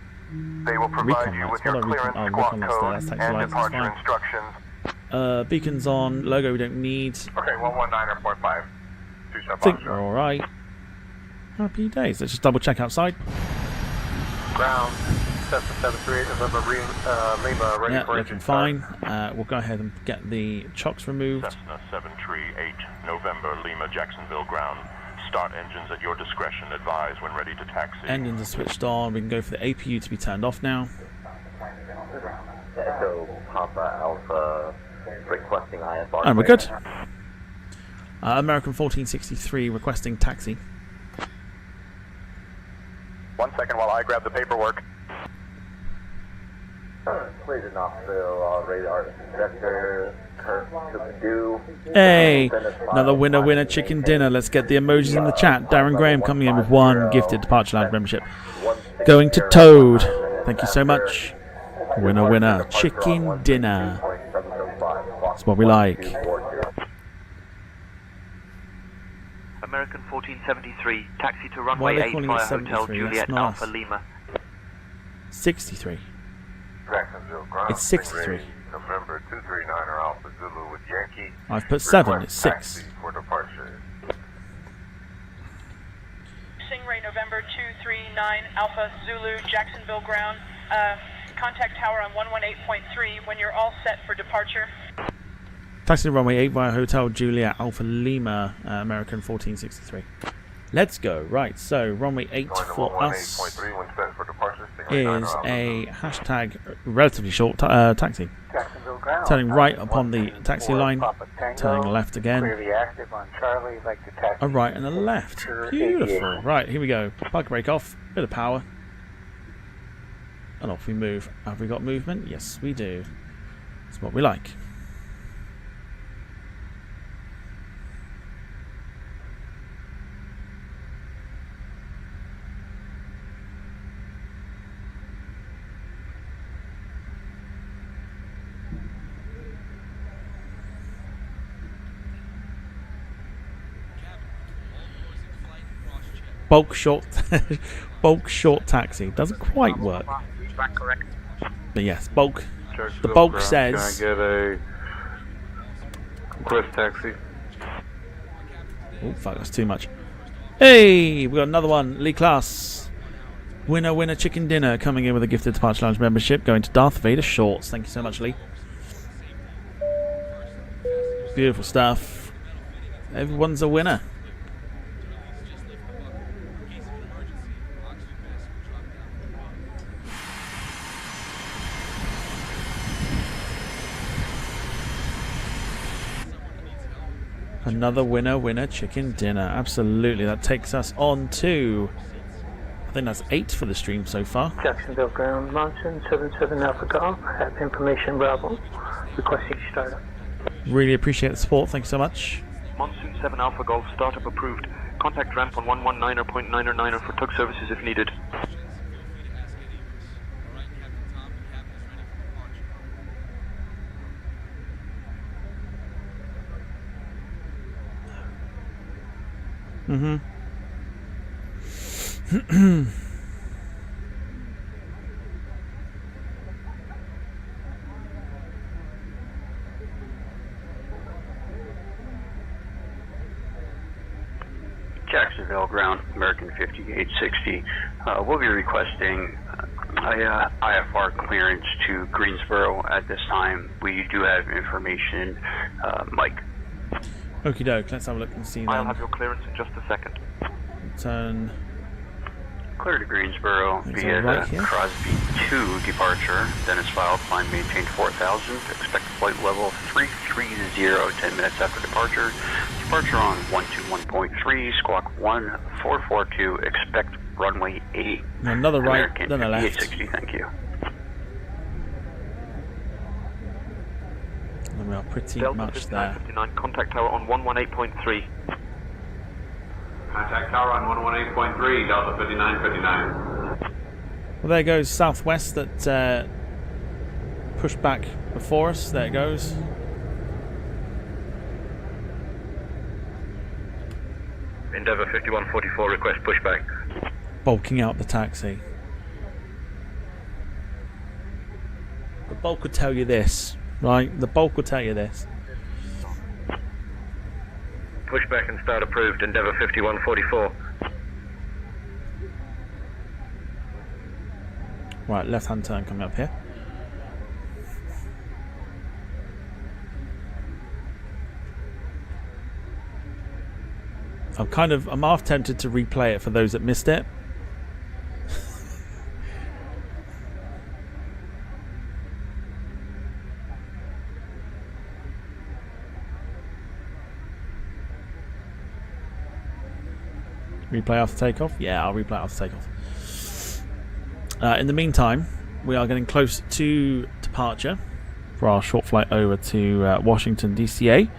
They will provide you with your clearance squawk code and departure instructions. Beacons on. Logo we don't need. Okay, 119.5. I think we're alright. Happy days. Let's just double check outside. Ground. Cessna 738 November Lima ready for looking fine. We'll go ahead and get the chocks removed. Cessna 738 November Lima Jacksonville ground. Start engines at your discretion. Advise when ready to taxi. Engines are switched on. We can go for the APU to be turned off now. Echo Papa Alpha requesting IFR. And we're good. American 1463 requesting taxi. 1 second while I grab the paperwork. Please did not fill radar vector. Hey, another winner chicken dinner. Let's get the emojis in the chat. Darren Graham coming in with 1 gifted Departure Lounge membership. Going to Toad. Thank you so much. Winner chicken dinner. That's what we like. American 1473, taxi to runway 8 via Hotel Juliet Alpha Lima. 63. Jacksonville ground. It's 63. November 239er Alpha Zulu with Yankee. I've put 7. It's 6. For departure. Stingray November 239 Alpha Zulu Jacksonville ground. Contact tower on 118.3 when you're all set for departure. Taxi to runway 8 via Hotel Juliet Alpha Lima, American 1463. Let's go. Right, so runway 8 for us is a hashtag relatively short taxi. Turning right upon the taxi line, turning left again. A right and a left. Beautiful. Right, here we go. Plug brake off, bit of power. And off we move. Have we got movement? Yes, we do. That's what we like. bulk short bulk short taxi. Doesn't quite work. But yes, bulk. The bulk says. Can I get a request taxi? Oh fuck, that's too much. Hey, we got another one. Lee Class. Winner chicken dinner coming in with a gifted Departure Lounge membership going to Darth Vader Shorts. Thank you so much, Lee. Beautiful stuff. Everyone's a winner. Another winner chicken dinner. Absolutely. That takes us on to, I think that's 8 for the stream so far. Jacksonville ground, Monsoon 77 Alpha Golf. Have information Bravo. Requesting startup. Really appreciate the support. Thank you so much. Monsoon 7 Alpha Golf, startup approved. Contact ramp on 119.909 for tug services if needed. Mm-hmm. Jacksonville ground, American 5860. We'll be requesting IFR clearance to Greensboro at this time. We do have information, Mike. Okie doke, let's have a look and see I'll then. have your clearance in just a second. Turn. Clear to Greensboro via right the here. Crosby 2 departure. Dennis filed, climb maintained 4000. Expect flight level 330, 10 minutes after departure. Departure on 121.3, squawk 1442. Expect runway 8. Another right, American then a left. 5860, thank you. And we are pretty Delta much there. 59, contact tower on 118.3. Contact tower on 118.3, Delta 5959. Well, there goes Southwest that pushed back before us. There it goes. Endeavour 5144, request pushback. Bulking out the taxi. The bulk would tell you this, right? The bulk will tell you this. Pushback and start approved, Endeavour 5144. Right, left-hand turn coming up here. I'm half tempted to replay it for those that missed it. Replay after takeoff? Yeah, I'll replay after takeoff. In the meantime, we are getting close to departure for our short flight over to Washington, DCA.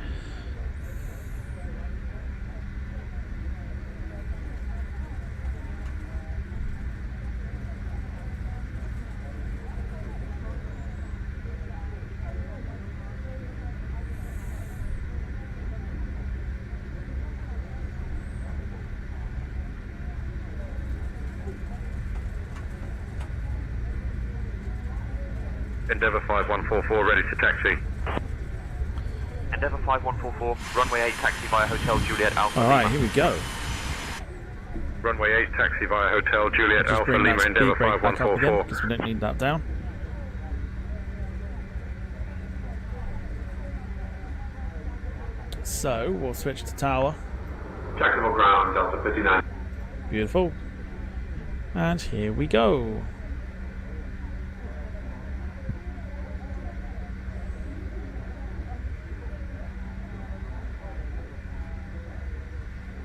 Endeavour 5144, ready to taxi. Endeavour 5144, runway 8, taxi via Hotel Juliet Alpha. Alright, here we go. Runway 8, taxi via Hotel Juliet Just Alpha bring Lima, that Endeavour speed brake back up again 5144. because we don't need that down. So we'll switch to tower. Jacksonville ground, Delta 59. Beautiful. And here we go.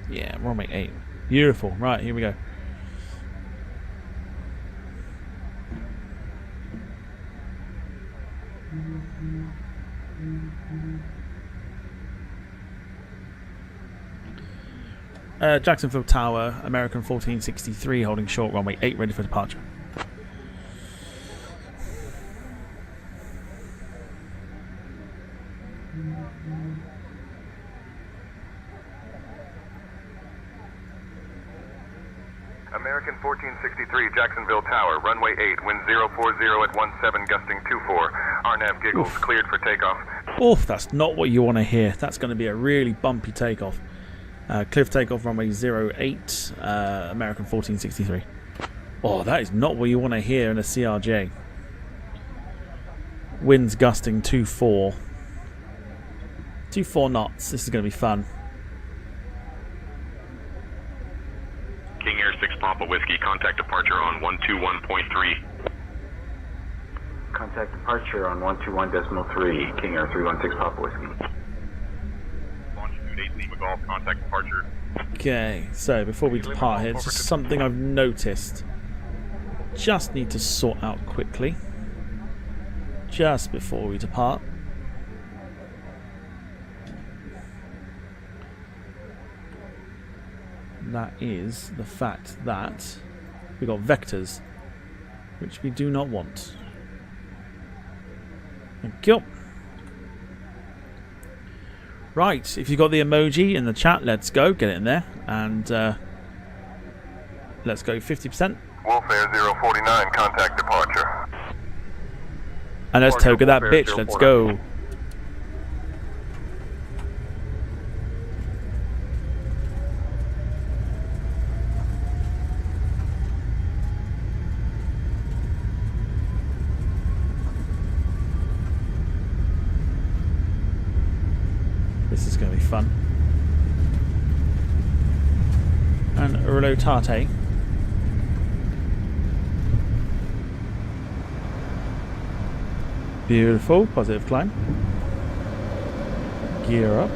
Yeah, runway 8. Beautiful. Right, here we go. Jacksonville Tower, American 1463, holding short, runway 8, ready for departure. American 1463, Jacksonville Tower, runway 8, wind 040 at 17, gusting 24. RNAV giggles, cleared for takeoff. Oof, that's not what you want to hear. That's going to be a really bumpy takeoff. Clear for takeoff, runway 08, American 1463. Oh, that is not what you want to hear in a CRJ. Winds gusting 24. 24 knots. This is going to be fun. King Air 6 Papa Whiskey, contact departure on 121.3. Contact departure on 121.3, King Air 316 Papa Whiskey. Longitude 8 Lima Golf, contact departure. Okay, so before we depart here, just something I've noticed. Just need to sort out quickly. Just before we depart. That is the fact that we got vectors, which we do not want. Thank you. Right, if you got the emoji in the chat, let's go. Get it in there. And let's go 50%. Wolf Air 049, contact departure. And let's toga that bitch. Let's go. This is going to be fun. And Urlo Tate. Beautiful, positive climb. Gear up.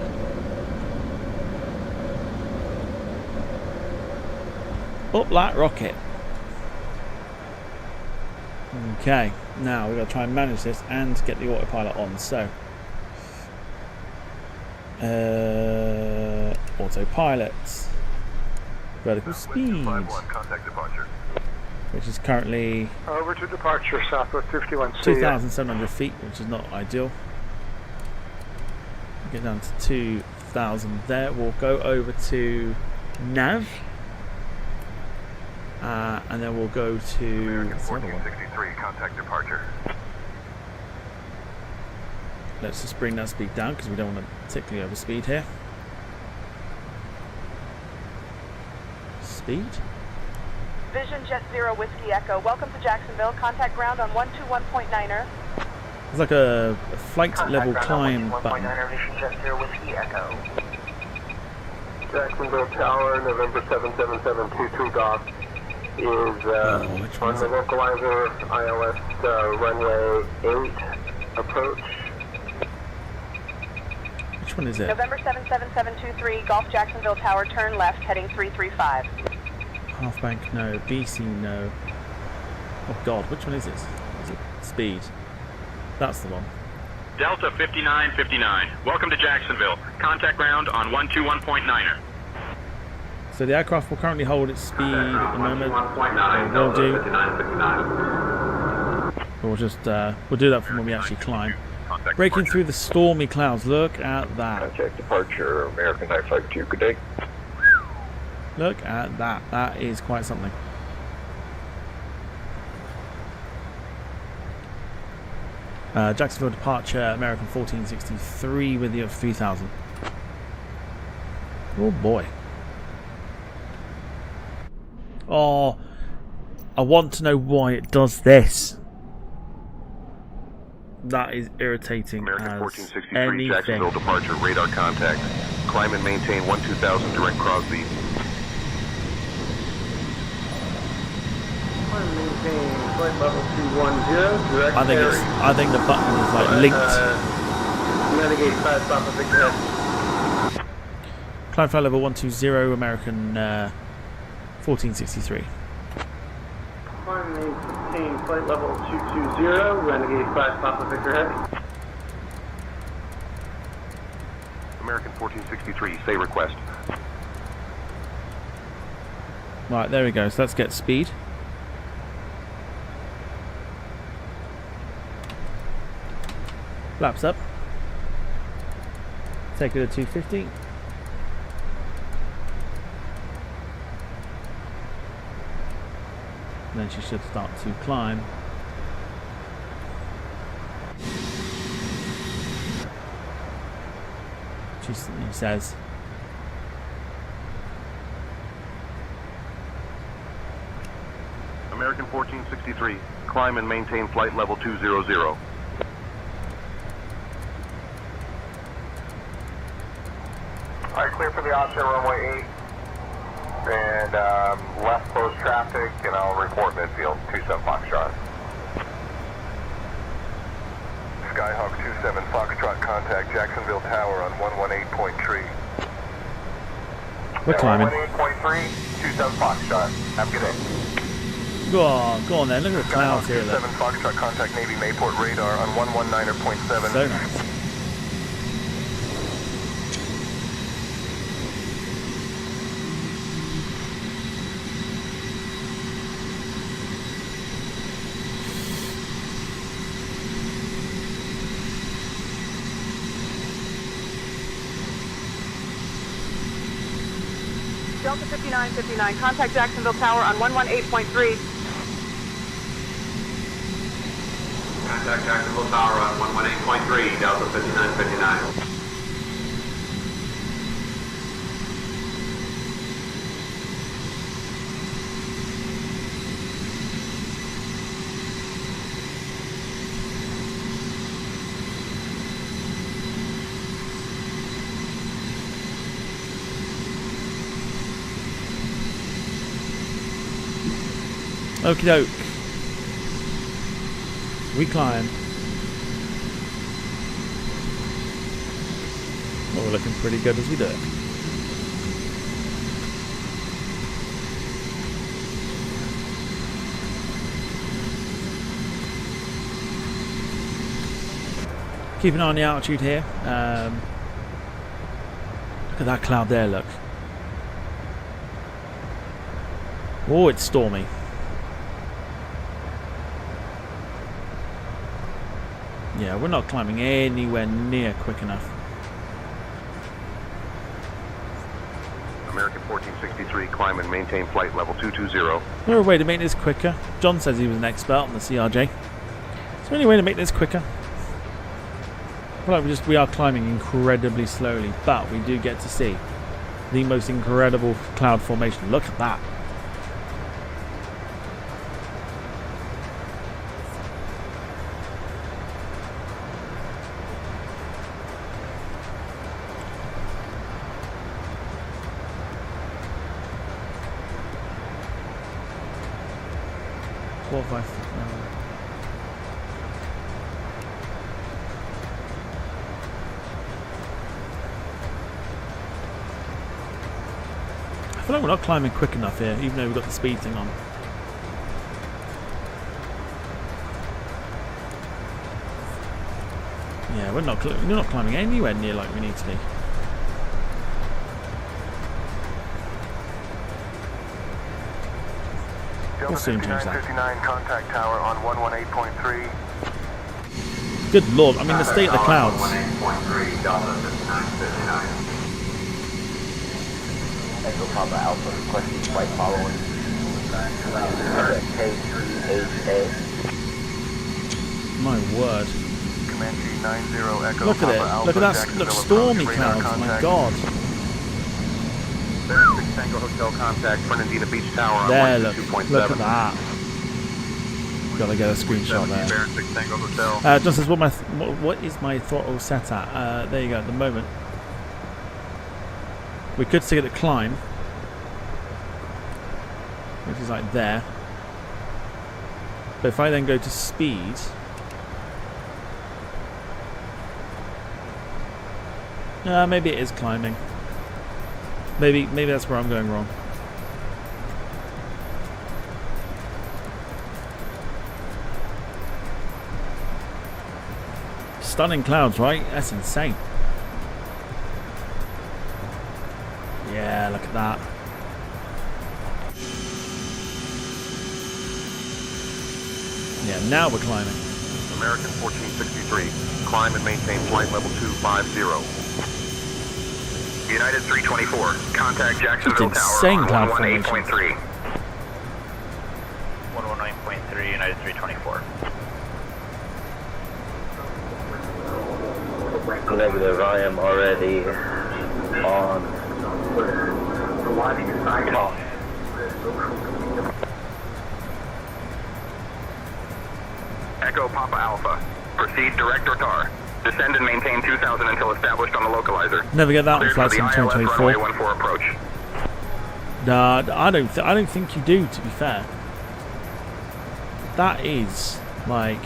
Up like rocket. Okay, now we've got to try and manage this and get the autopilot on. So, autopilot, vertical speed, which is currently over to departure, Southwest 51C. 2,700 feet, which is not ideal. Get down to 2,000 there. We'll go over to nav, and then we'll go to American 1463, contact departure. Let's just bring that speed down because we don't want to particularly overspeed here. Speed. Vision Jet Zero Whiskey Echo. Welcome to Jacksonville. Contact ground on 121.9er. It's like a flight level climb button. Vision Jet Zero Whiskey Echo. Jacksonville Tower, November 77722 dock is on the localizer ILS runway 8 approach. Which one is it? November 77723 Golf Jacksonville Tower, turn left, heading 335. Half bank, no. BC, no. Oh god, which one is this? Is it speed? That's the one. Delta 5959, welcome to Jacksonville. Contact ground on 121.9er. So the aircraft will currently hold its speed at the moment. We'll do. We'll just we'll do that from when we actually climb. Breaking through the stormy clouds. Look at that. Contact departure, American 952, good day. Look at that. That is quite something. Jacksonville departure, American 1463 with you of 3,000. Oh boy. Oh, I want to know why it does this. That is irritating. American as 1463, anything. Jacksonville departure, radar contact. Climb and maintain 12,000, direct Crosby. Flight level 210, direct I think the button is like linked. Navigate fast off of Victor Head. Climb flight level 120, American 1463. Climb maintain flight level 220, Renegade 5 Papa Victor Head. American 1463, say request. Right, there we go. So let's get speed. Flaps up. Take it to 250. And then she should start to climb. He says. American 1463, climb and maintain flight level 200. Alright, clear for the option, runway 8. And left close traffic, and I'll report midfield, 27 Foxtrot. Skyhawk 27 Foxtrot, contact Jacksonville Tower on 118.3. We're climbing. 118.3, 27 Foxtrot. Have a good day. Go on then, look at the clouds here. 27 Foxtrot, contact Navy Mayport radar on 119.7. So nice. Delta 5959, contact Jacksonville Tower on 118.3. Contact Jacksonville Tower on 118.3, Delta 5959. Okie doke. We climb. Well, we're looking pretty good as we do it. Keep an eye on the altitude here. Look at that cloud there, look. Oh, it's stormy. Yeah, we're not climbing anywhere near quick enough. American 1463, climb and maintain flight level 220. Is there a way to make this quicker? John says he was an expert on the CRJ. Is there any way to make this quicker? I feel like we are climbing incredibly slowly, but we do get to see the most incredible cloud formation. Look at that. I feel like we're not climbing quick enough here, even though we've got the speed thing on. Yeah, we're not climbing anywhere near like we need to be. We'll soon change that. 59 contact tower on 118.3. Good lord, I mean the state of the clouds. 118.3, Delta 5959. Echo Papa Alpha requesting flight following. KJAX. My word. Comanche 90 Echo Look at it. Alpha, Look at that. Look, stormy clouds. Oh my god. Tango Hotel contact Fernandina Beach Tower on There, look. 122.7. Look at that. Gotta get a screenshot there. Baron 6 Tango Hotel. Just as what is my throttle set at? There you go. At the moment, we could stick it at climb, which is like there. But if I then go to speed, maybe it is climbing. Maybe that's where I'm going wrong. Stunning clouds, right? That's insane. Yeah, look at that. Yeah, now we're climbing. American 1463, climb and maintain flight level 250. United 324, contact Jacksonville Tower insane on cloud 118.3. 3, United 324. Negative, I am already on. Echo Papa Alpha. Proceed direct or tar. Descend and maintain 2000 until established on the localizer. Never get that on Cleared flights for in the ILS 2024. runway 14 approach. Nah, I don't think you do, to be fair. That is, like...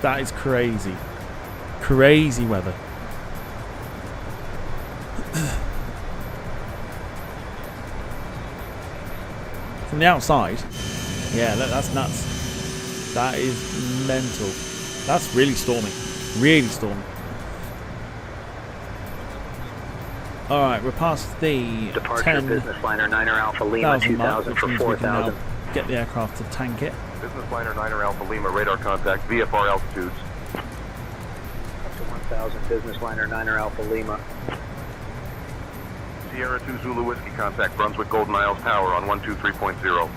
That is crazy. Crazy weather. From the outside, yeah, that's nuts. That is mental. That's really stormy. Really stormy. Alright, we're past the Departure business liner 9er Alpha Lima 2000 for 4000. Get the aircraft to tank it. Business liner 9er Alpha Lima, radar contact, VFR altitudes. Up to 1000, business liner 9er Alpha Lima. Sierra 2 Zulu Whiskey contact, Brunswick Golden Isles Tower on 123.0.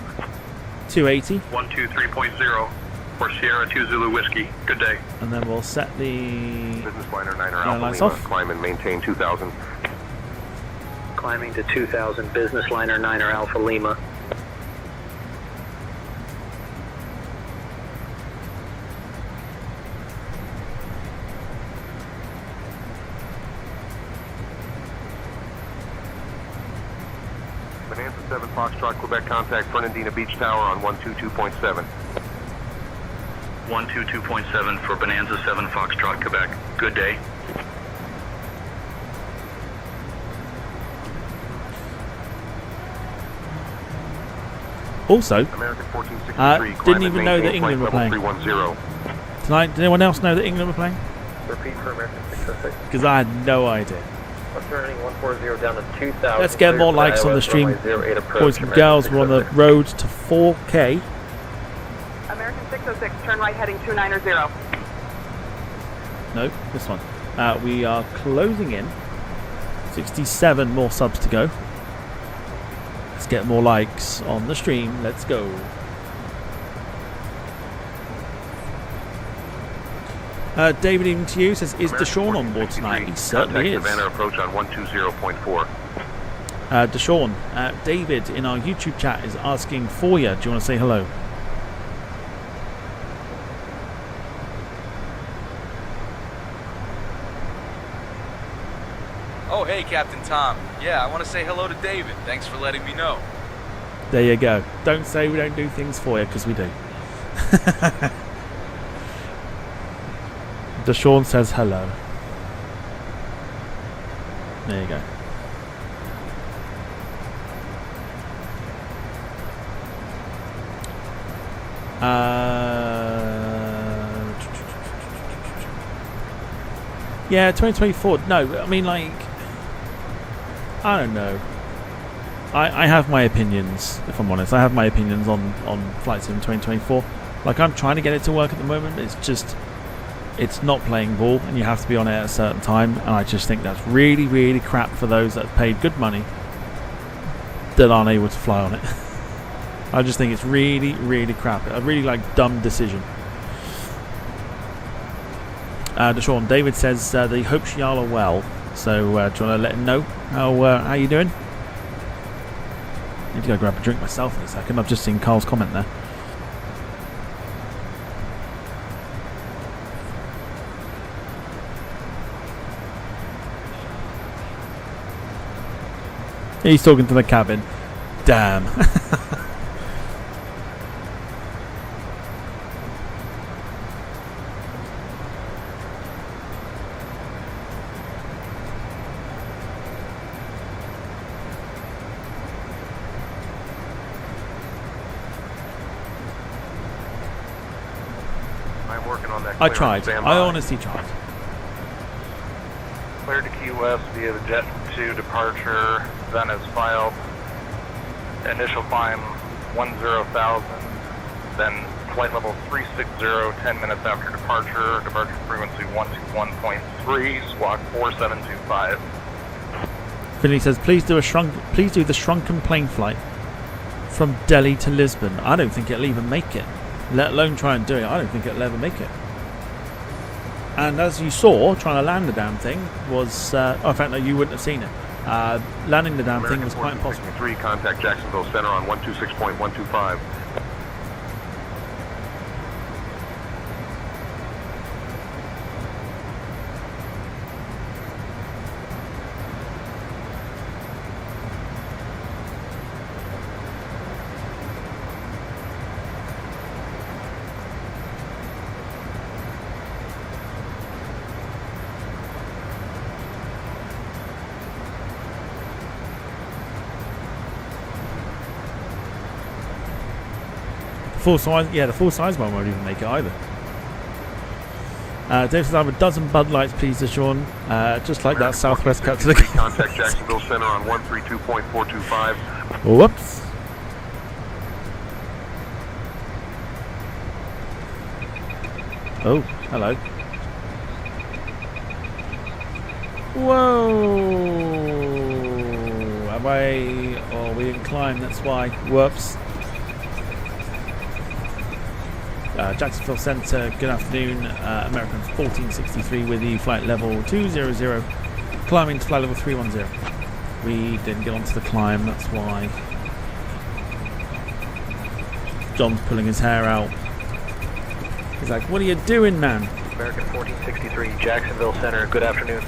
280. 123.0 for Sierra 2 Zulu Whiskey. Good day. And then we'll set the business liner 9er Alpha lights Lima, off. climb and maintain 2000. Climbing to 2000, business liner 9er Alpha Lima. Bonanza 7 Foxtrot, Quebec contact, Fernandina Beach Tower on 122.7. 122.7 for Bonanza 7 Foxtrot, Quebec. Good day. Also, American 1463, didn't even know that England were playing. 310. Tonight, did anyone else know that England were playing? Repeat for American 606. Because I had no idea. What's turning 140 down to 2000. Let's get more likes on the stream. Boys and girls, we're on the road to 4K. American 606, turn right heading 290. No, this one. We are closing in. 67 more subs to go. Let's get more likes on the stream. Let's go. David, even to you, says, is Deshaun on board tonight? He certainly is. Savannah approach on 120.4. Deshaun, David in our YouTube chat is asking for you. Do you want to say hello? Oh, hey, Captain Tom. Yeah, I want to say hello to David. Thanks for letting me know. There you go. Don't say we don't do things for you, because we do. Deshaun says hello. There you go. Yeah, 2024. No, I mean, like, I don't know. I have my opinions, if I'm honest. I have my opinions on Flight Sim 2024. Like, I'm trying to get it to work at the moment, but it's just, it's not playing ball, and you have to be on it at a certain time, and I just think that's really, really crap for those that have paid good money that aren't able to fly on it. I just think it's really, really crap. A really, like, dumb decision. Deshaun, David says that he hopes y'all are well, so do you want to let him know how you doing? I need to go grab a drink myself in a second. I've just seen Carl's comment there. He's talking to the cabin. Damn. I tried. I honestly tried. Cleared to Key West via the Jet 2 departure. Then is filed. Initial climb 10,000. Then flight level 360, 10 minutes after departure. Departure frequency 121.3, squawk 4725. Finley says, please do the shrunken plane flight. from Delhi to Lisbon. I don't think it'll even make it, let alone try and do it. I don't think it'll ever make it. And as you saw, trying to land the damn thing was, in fact, no, you wouldn't have seen it. Landing the damn thing was quite impossible. 3, contact Jacksonville Center on 126.125. Full size, yeah, the full size one won't even make it either. Dave says I have a dozen Bud Lights, please, Sean. Just like that Southwest cut to the contact Jacksonville Center on 132.425. Whoops. Oh, hello. Whoa! Have I? Oh, we didn't climb. That's why. Whoops. Jacksonville Center, good afternoon. American 1463 with you, flight level 200, climbing to flight level 310. We didn't get onto the climb, that's why. John's pulling his hair out. He's like, what are you doing, man? American 1463, Jacksonville Center, good afternoon.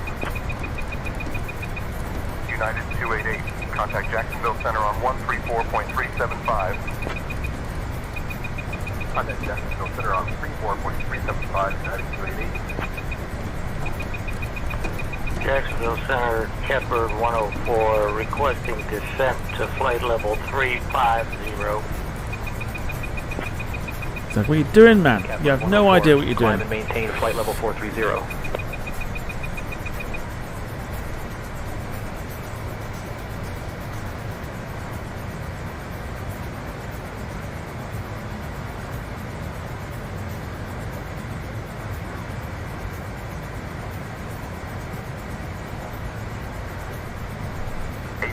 United 288, contact Jacksonville Center on 134.375. Contact Jacksonville Center on 34.375, United 288. Jacksonville Center, Kepler 104, requesting descent to flight level 350. It's like, what are you doing, man? You have no idea what you're doing. Climb and maintain flight level 430.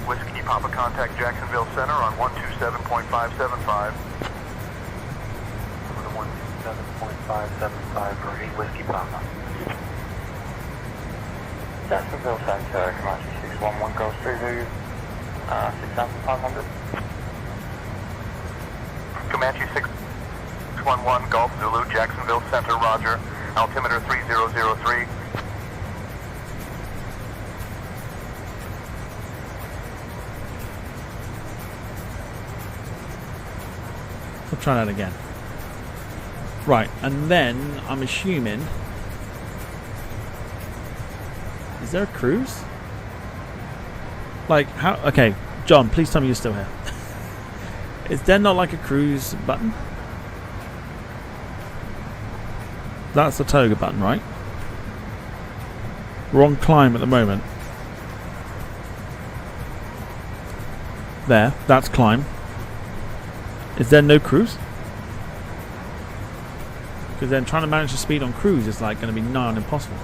Whiskey Papa, contact Jacksonville Center on 127.575. Over to 127.575 for 8 Whiskey Papa. Jacksonville Center, Comanche 611, goes through to 6,500. Comanche 611, Golf Zulu, Jacksonville Center, roger. Altimeter 3003. We'll try that again. Right, and then I'm assuming... Is there a cruise? Like, how... Okay, John, please tell me you're still here. Is there not like a cruise button? That's the toga button, right? We're on climb at the moment. There, that's climb. Is there no cruise? Because then trying to manage the speed on cruise is like going to be nigh on impossible.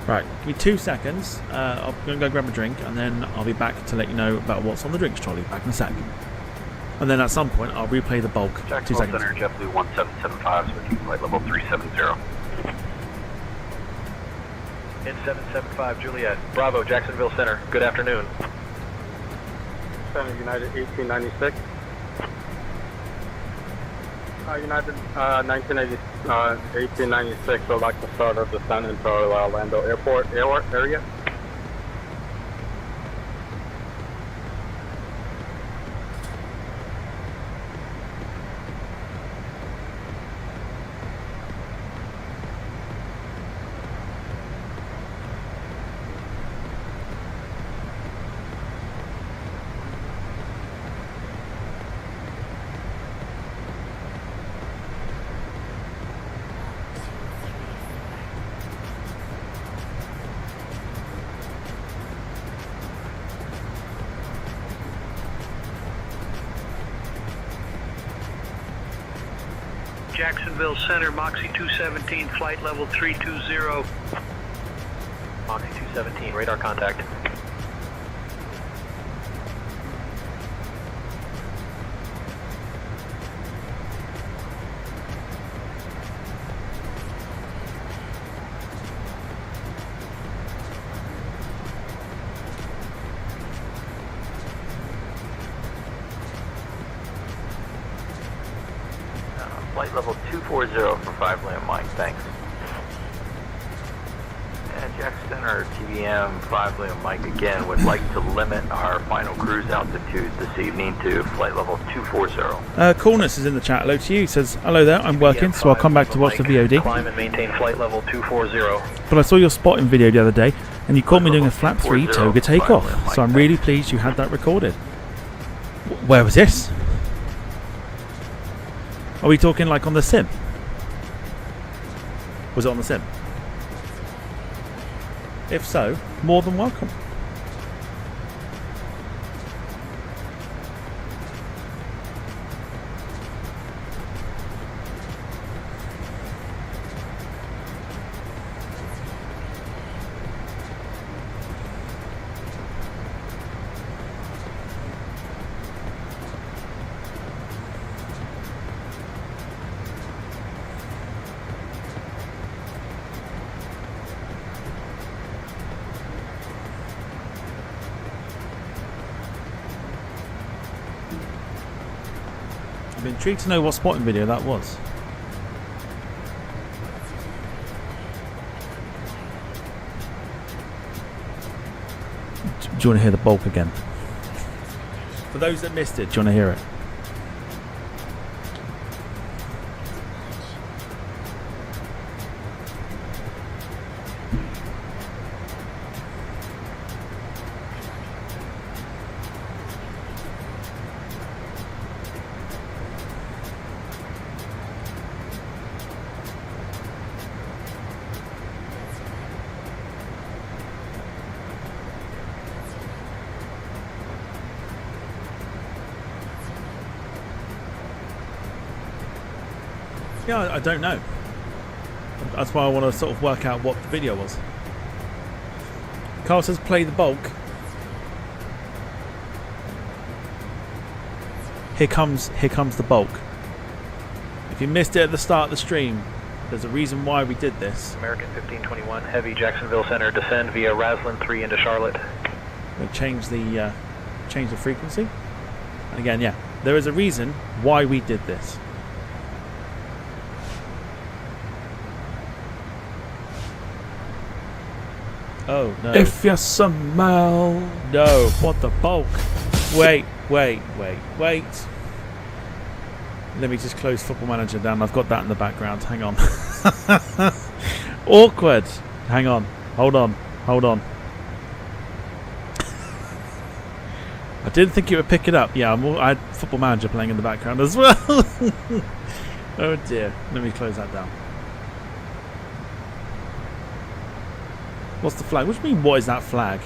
Right, give me 2 seconds. I'm going to go grab a drink and then I'll be back to let you know about what's on the drinks trolley. Back in a sec. And then at some point I'll replay the bulk. 2 seconds. Center, JetBlue 1775, switching flight level 370. In 775 Juliet, Bravo, Jacksonville Center, good afternoon. Center United 1896. United 1896 would like to start our descent into Orlando Airport area. Jacksonville Center, Moxie 217, flight level 320. Moxie 217, radar contact. Flight level 240 for 5 landmine, thanks. And Jack Center, TVM 5 Leo Mike again, would like to limit our final cruise altitude this evening to flight level 240. Coolness is in the chat. Hello to you. He says, hello there, I'm working, so I'll come back to watch the VOD. Climb and maintain flight level 240. But I saw your spotting video the other day, and you caught me doing a flap 3 toga takeoff, so I'm really pleased you had that recorded. Where was this? Are we talking like on the sim? Was it on the sim? If so, more than welcome. I'm intrigued to know what spotting video that was. Do you want to hear the bulk again? For those that missed it, do you want to hear it? Yeah, I don't know. That's why I want to sort of work out what the video was. Carl says play the bulk. Here comes the bulk. If you missed it at the start of the stream, there's a reason why we did this. American 1521, heavy Jacksonville Center, descend via Raslin 3 into Charlotte. We'll change the frequency. And again, yeah, there is a reason why we did this. Oh no. If you smell. No, what the bulk? Wait. Let me just close Football Manager down. I've got that in the background. Hang on. Awkward. Hang on. Hold on. I didn't think it would pick it up. Yeah, I had Football Manager playing in the background as well. Oh dear. Let me close that down. What's the flag? What do you mean, what is that flag?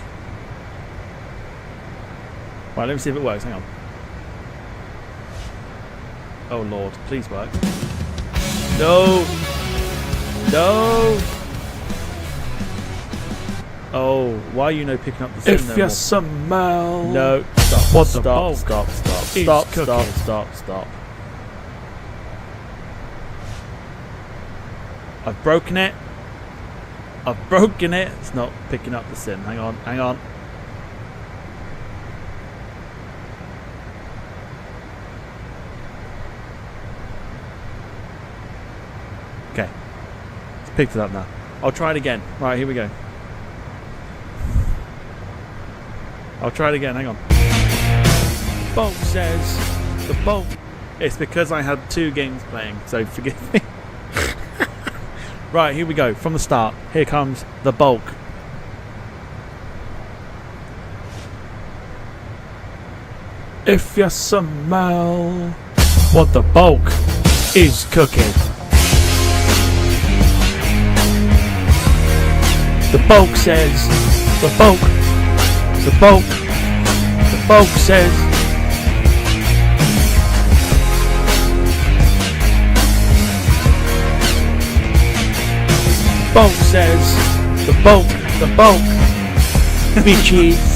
Right, let me see if it works. Hang on. Oh Lord, please work. No! Oh, why are you no picking up the sim? If you smell. No, stop. I've broken it. It's not picking up the sim. Hang on. Okay. It's picked it up now. I'll try it again. Right, here we go. I'll try it again. Hang on. Bulk says the bulk. It's because I had 2 games playing, so forgive me. Right, here we go. From the start. Here comes the bulk. If you smell what the bulk is cooking. The bulk says. The bulk says. bulk says. The bulk. Bitches.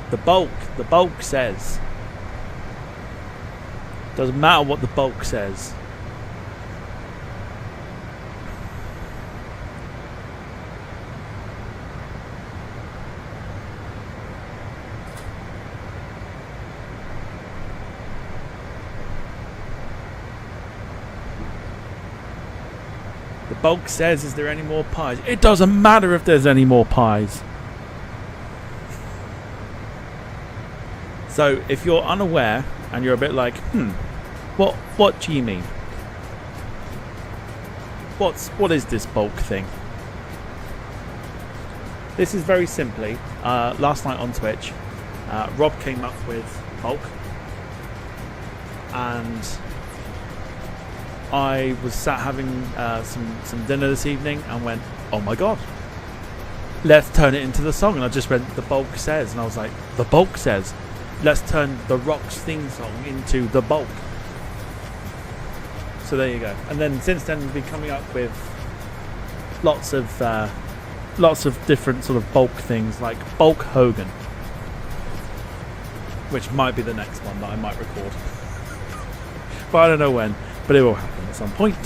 The bulk says. Doesn't matter what the bulk says. The bulk says, is there any more pies? It doesn't matter if there's any more pies. So if you're unaware and you're a bit like, what do you mean? What is this bulk thing? This is very simply, last night on Twitch, Rob came up with bulk, and I was sat having some dinner this evening and went, oh my god, let's turn it into the song. And I just read the bulk says, and I was like, the bulk says, let's turn the Rock's theme song into the bulk. So there you go. And then since then we've been coming up with lots of different sort of bulk things, like Bulk Hogan, which might be the next one that I might record. But I don't know when, but it will happen at some point.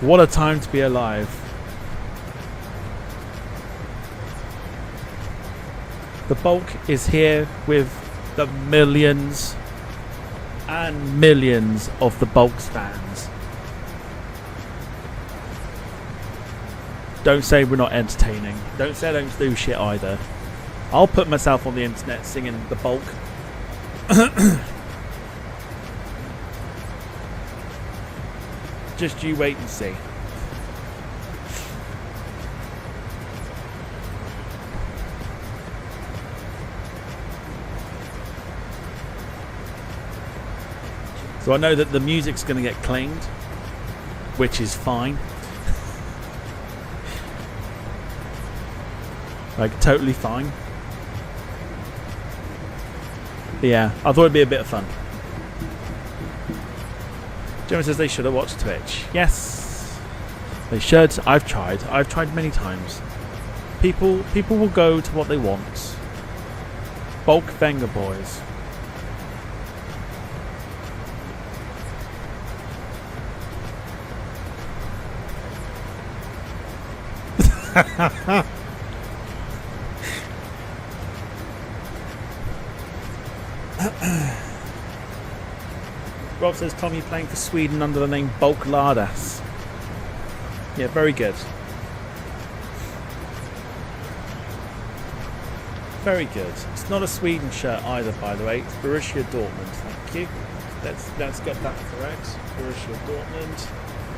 What a time to be alive. The bulk is here with the millions and millions of the bulk's fans. Don't say we're not entertaining. Don't say I don't do shit either. I'll put myself on the internet singing the bulk. Just you wait and see. So I know that the music's going to get claimed, which is fine. Like, totally fine. But yeah, I thought it'd be a bit of fun. Jeremy says they should have watched Twitch. Yes, they should. I've tried many times. People will go to what they want. Bulk Banger Boys. Rob says Tommy playing for Sweden under the name Bulk Lardas. Yeah, very good. Very good. It's not a Sweden shirt either, by the way. It's Borussia Dortmund. Thank you. Let's get that correct. Borussia Dortmund.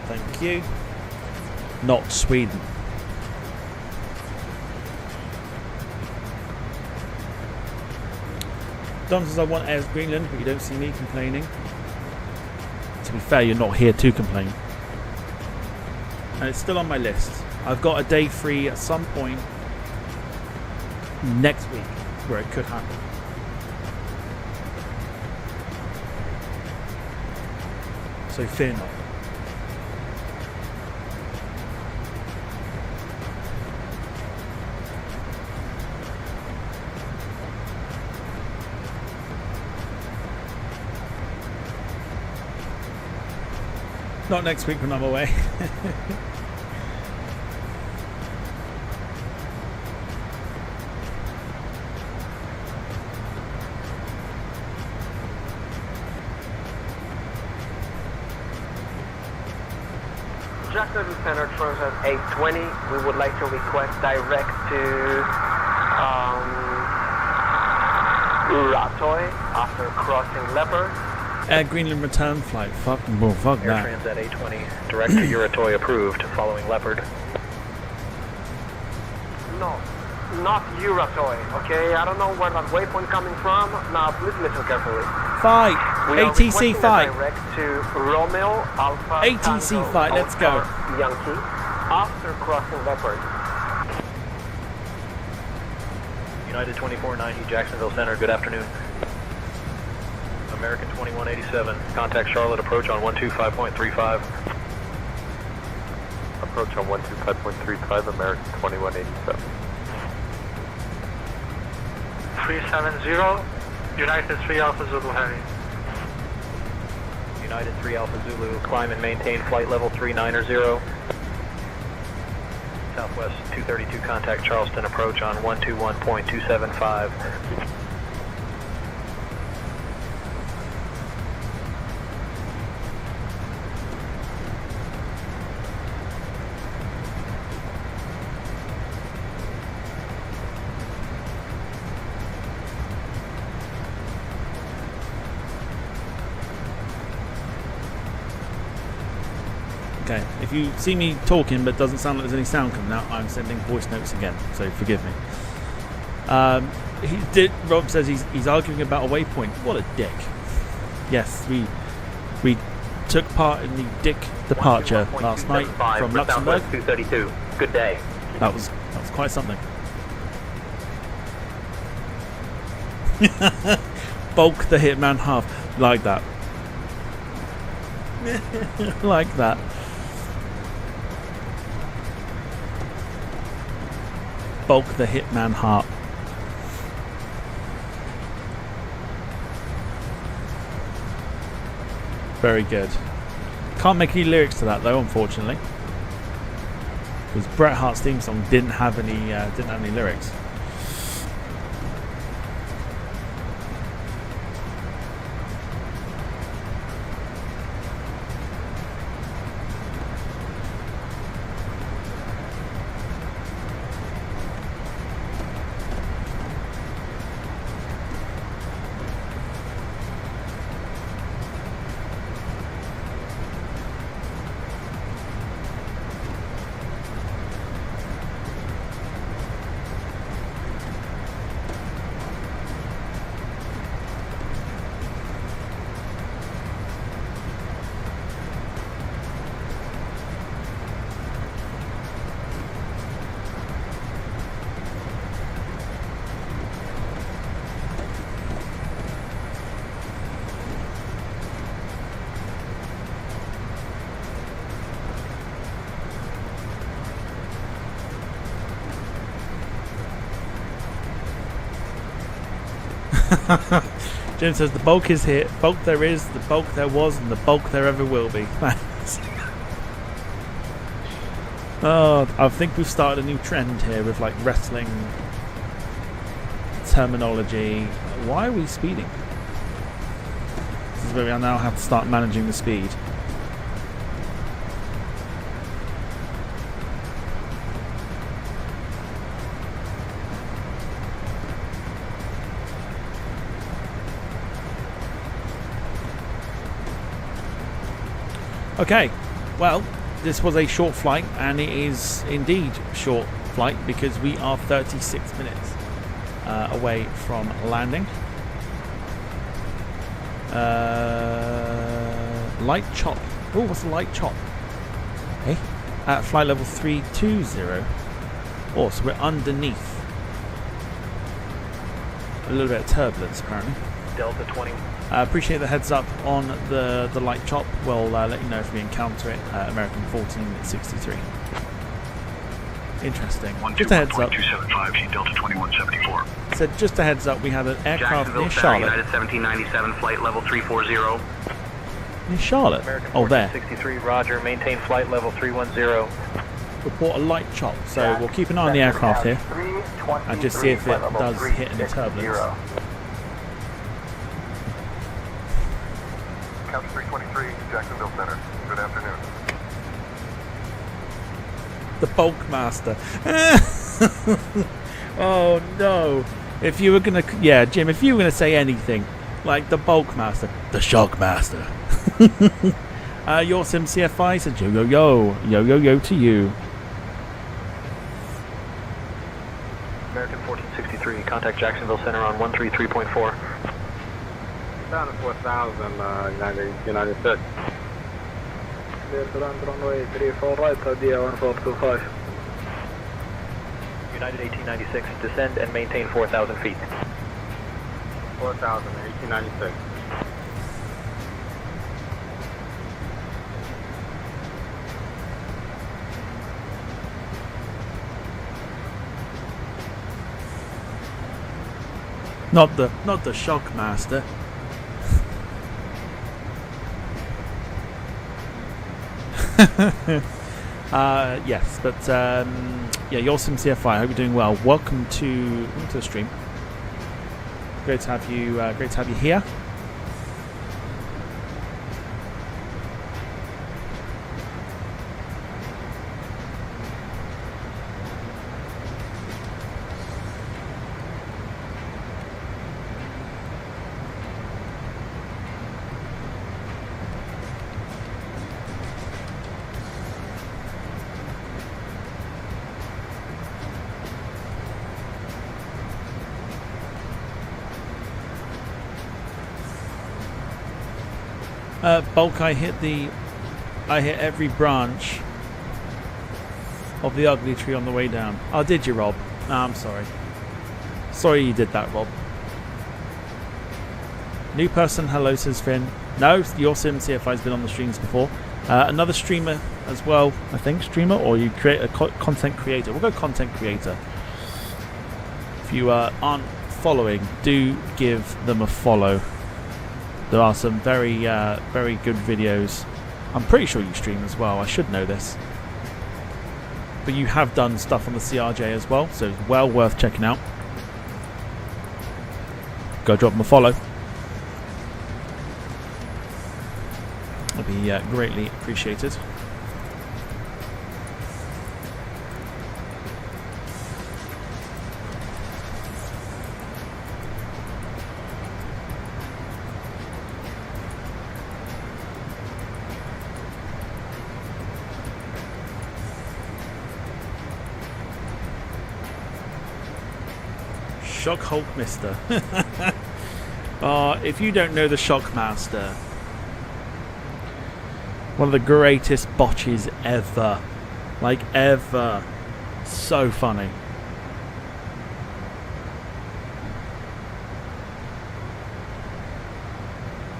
Thank you. Not Sweden. Don says I want Airs Greenland, but you don't see me complaining. To be fair, you're not here to complain. And it's still on my list. I've got a day free at some point next week where it could happen. So fear not. Not next week when I'm away. Jacksonville Center Transit 820. We would like to request direct to Ratoy after crossing Leopard. Air Greenland return flight. Fuck that. Air Transat 820, direct to Euratoy approved, following Leopard. No. not Euratoy, okay? I don't know where that waypoint coming from. Now, please listen carefully. Fight! We are ATC fight! direct to Romeo Alpha ATC Tango fight, let's go. Yankee, after crossing Leopard. United 2490, Jacksonville Center, good afternoon. American 2187, contact Charlotte, approach on 125.35. Approach on 125.35, American 2187. 370, United 3 Alpha Zulu Heavy. United 3 Alpha Zulu, climb and maintain flight level 390. Southwest 232, contact Charleston, approach on 121.275. Okay, if you see me talking but doesn't sound like there's any sound coming out, I'm sending voice notes again, so forgive me. Rob says he's arguing about a waypoint. What a dick. Yes, we took part in the dick departure last night from Luxembourg. 232. Good day. That was quite something. Bulk the Hitman half. Like that. Like that. Bulk the Hitman heart. Very good. Can't make any lyrics to that though, unfortunately, because Bret Hart's theme song didn't have any lyrics. Jim says the bulk is here. Bulk there is, the bulk there was, and the bulk there ever will be. Thanks. Oh, I think we've started a new trend here with like wrestling terminology. Why are we speeding? This is where we now have to start managing the speed. Okay, well, this was a short flight, and it is indeed short flight because we are 36 minutes away from landing. Light chop. Oh, what's a light chop? Hey, at flight level 320. Oh, so we're underneath. A little bit of turbulence, apparently. Delta 20. Appreciate the heads up on the light chop. We'll let you know if we encounter it. American 1463. Interesting. Just a heads up. 275, Delta 2174. So just a heads up, we had an aircraft near Charlotte. United 1797, flight level 340. Near Charlotte? American Oh, there. 63, roger. Maintain flight level 310. Report a light chop. So we'll keep an eye on the aircraft here and just see if it does hit any turbulence. Couch 323, Jacksonville Center. Good afternoon. The bulk master. Oh no. If you were gonna, yeah, Jim, if you were gonna say anything like the bulk master, the shock master. Your Sim CFI said yo yo yo yo yo to you. American Jacksonville Center on 133.4. Down to 4000, United States. Clear to land runway 34 right, idea 1425. United 1896, descend and maintain 4,000 feet. 4000, 1896. Not the Shockmaster. Yes, but yeah, your SimCFI. I hope you're doing well. Welcome to the stream. Great to have you. Great to have you here. Bulk, I hit every branch of the ugly tree on the way down. Oh, did you, Rob? No, I'm sorry. Sorry you did that, Rob. New person, hello, says Finn. No, your SimCFI's been on the streams before. Another streamer as well, I think. Streamer, or you create a content creator. We'll go content creator. If you aren't following, do give them a follow. There are some very good videos. I'm pretty sure you stream as well. I should know this. But you have done stuff on the CRJ as well, so it's well worth checking out. Go drop them a follow. That'd be greatly appreciated. Shock Hulk Mister. If you don't know the Shockmaster, one of the greatest botches ever. Like, ever. So funny.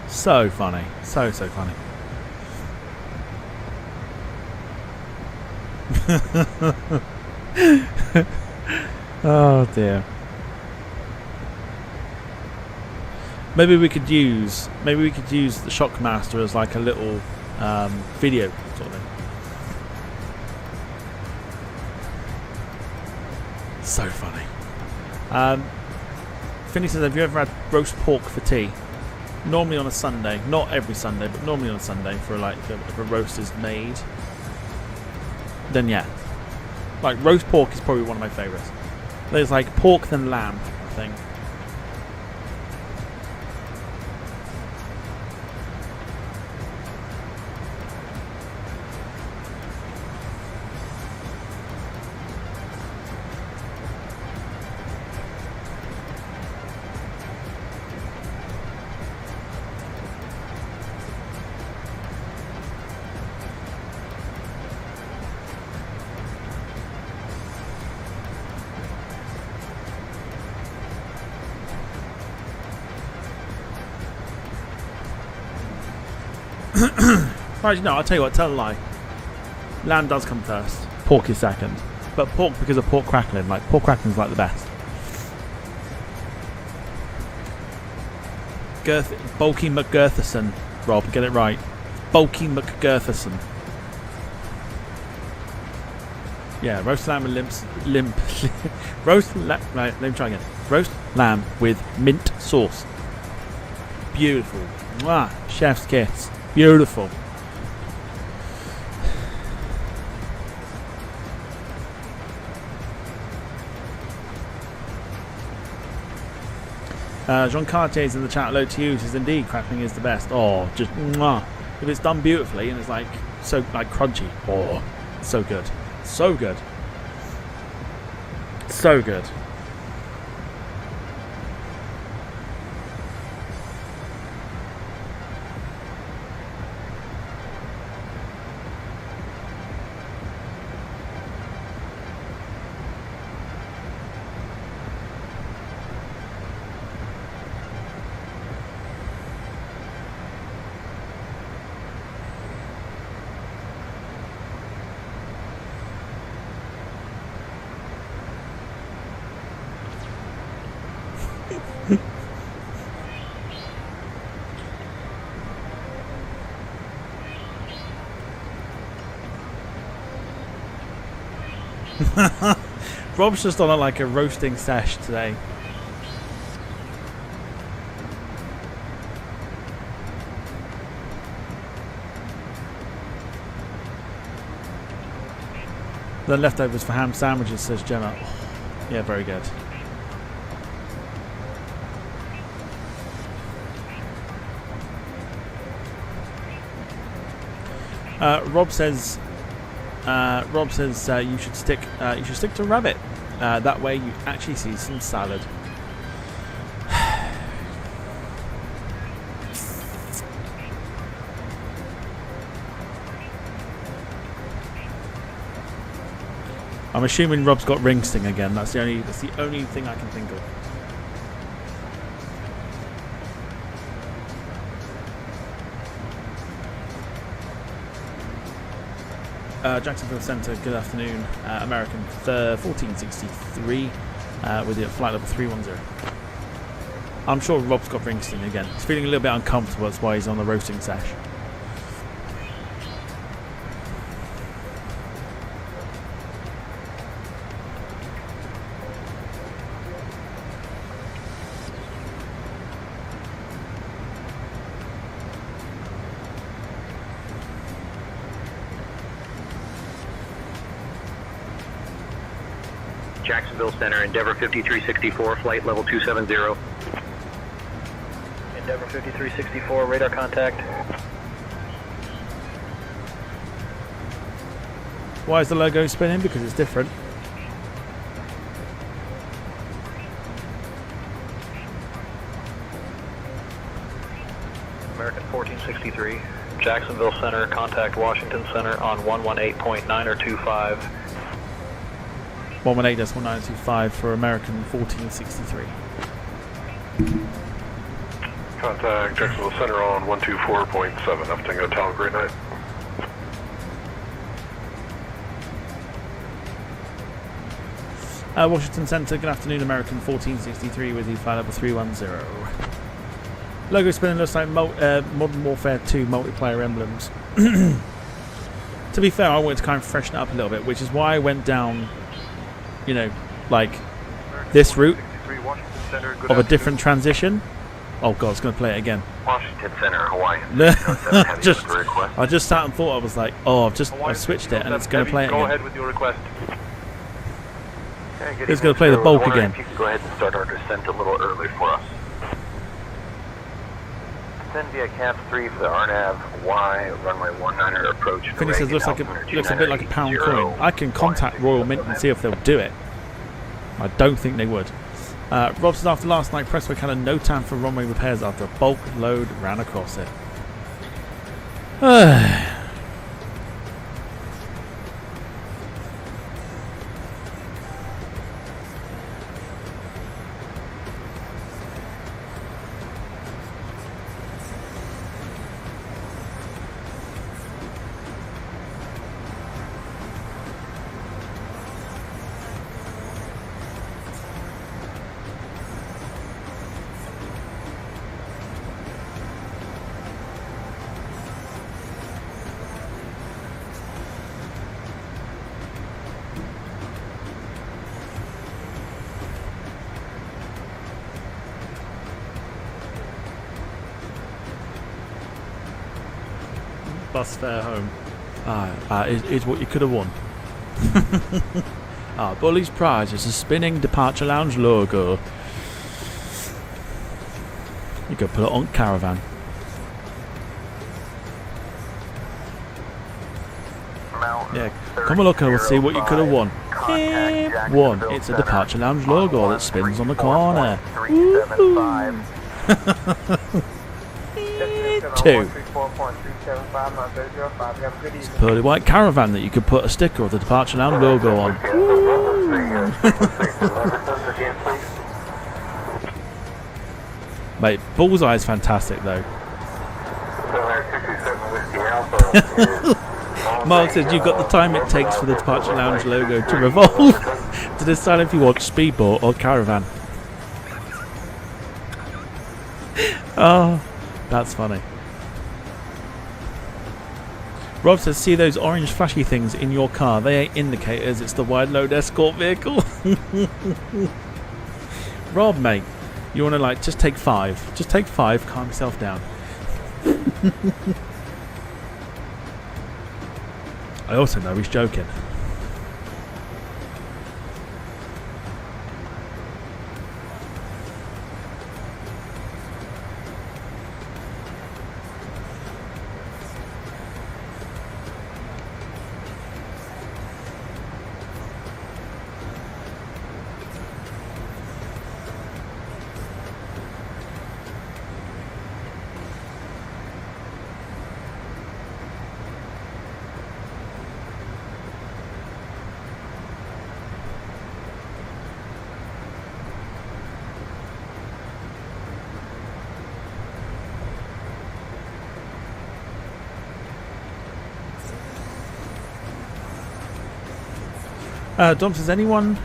So funny. So funny. Oh dear. Maybe we could use the Shockmaster as like a little video sort of thing. So funny. Finney says, have you ever had roast pork for tea? Normally on a Sunday, not every Sunday, but normally on a Sunday for like if a roast is made. Then yeah, like roast pork is probably one of my favourites. There's like pork then lamb, I think. Right, no, I'll tell you what, tell a lie. Lamb does come first. Pork is second. But pork because of pork crackling. Like, pork crackling's like the best. Bulky McGirtherson. Rob, get it right. Bulky McGirtherson. Yeah, roast lamb and roast lamb. Right, let me try again. Roast lamb with mint sauce. Beautiful. Mwah, chef's kiss. Beautiful. Jean Cartier's in the chat. Hello to you. Says indeed, crackling is the best. Oh, just mwah. If it's done beautifully and it's like so like crunchy. Oh, so good, so good, so good. Rob's just on like a roasting sesh today. The leftovers for ham sandwiches, says Gemma. Oh, yeah, very good. Rob says you should stick to rabbit. That way you actually see some salad. I'm assuming Rob's got ring sting again. That's the only thing I can think of. Jacksonville Centre, good afternoon. American 1463 with you at flight level 310. I'm sure Rob's got ring sting again. He's feeling a little bit uncomfortable, that's why he's on the roasting sesh. Jacksonville Center, Endeavor 5364, flight level 270. Endeavor 5364, radar contact. Why is the logo spinning? Because it's different. American 1463, Jacksonville Center, contact Washington Center on 118.9 or 25. 118.925 for American 1463. Contact Jacksonville Center on 124.7. Up Tango Tower, great night. Washington Center, good afternoon, American 1463 with you, flight level 310. Logo spinning looks like Modern Warfare 2 multiplayer emblems. To be fair, I wanted to kind of freshen it up a little bit, which is why I went down, you know, like this route of a different transition. Oh god, it's going to play it again. Washington Center, Hawaii. I just sat and thought, I was like, oh, I've switched it and it's going to play it again. Go ahead with your request. It's going to play the bulk again. If you could go ahead and start our descent a little early for us. Descend via Cap 3 for the RNAV Y, runway 19er approach. Finney says looks a bit like a pound coin. I can contact Royal Mint and see if they'll do it. I don't think they would. Rob says after last night, Presswick had no time for runway repairs after a bulk load ran across it. Bus fare home. Is what you could have won. Bully's prize is a spinning Departure Lounge logo. You could put it on Caravan. Yeah, come a look and we'll see what you could have won. One, it's a Departure Lounge logo that spins on the corner. Two, it's a pearly white Caravan that you could put a sticker of the Departure Lounge logo on. Mate, Bullseye is fantastic though. Mark says you've got the time it takes for the Departure Lounge logo to revolve to decide if you want Speedboat or Caravan. Oh, that's funny. Rob says, see those orange flashy things in your car? They ain't indicators, it's the wide load escort vehicle. Rob, mate, you want to like, just take 5. Just take 5, calm yourself down. I also know he's joking. Dom says, anyone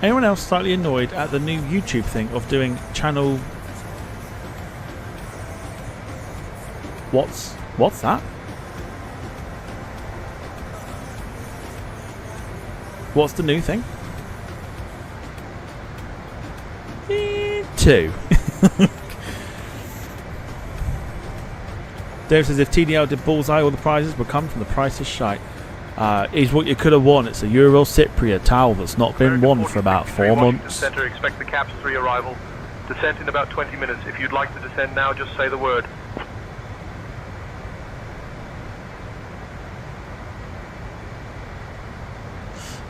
else slightly annoyed at the new YouTube thing of doing channel... What's that? What's the new thing? 2. Dave says, if TDL did bullseye, all the prizes would come from the Price is Shite. Is what you could have won. It's a Euro Cypriot towel that's not been won for about 4 months. Center, expect the CAPS 3 arrival. Descent in about 20 minutes. If you'd like to descend now, just say the word.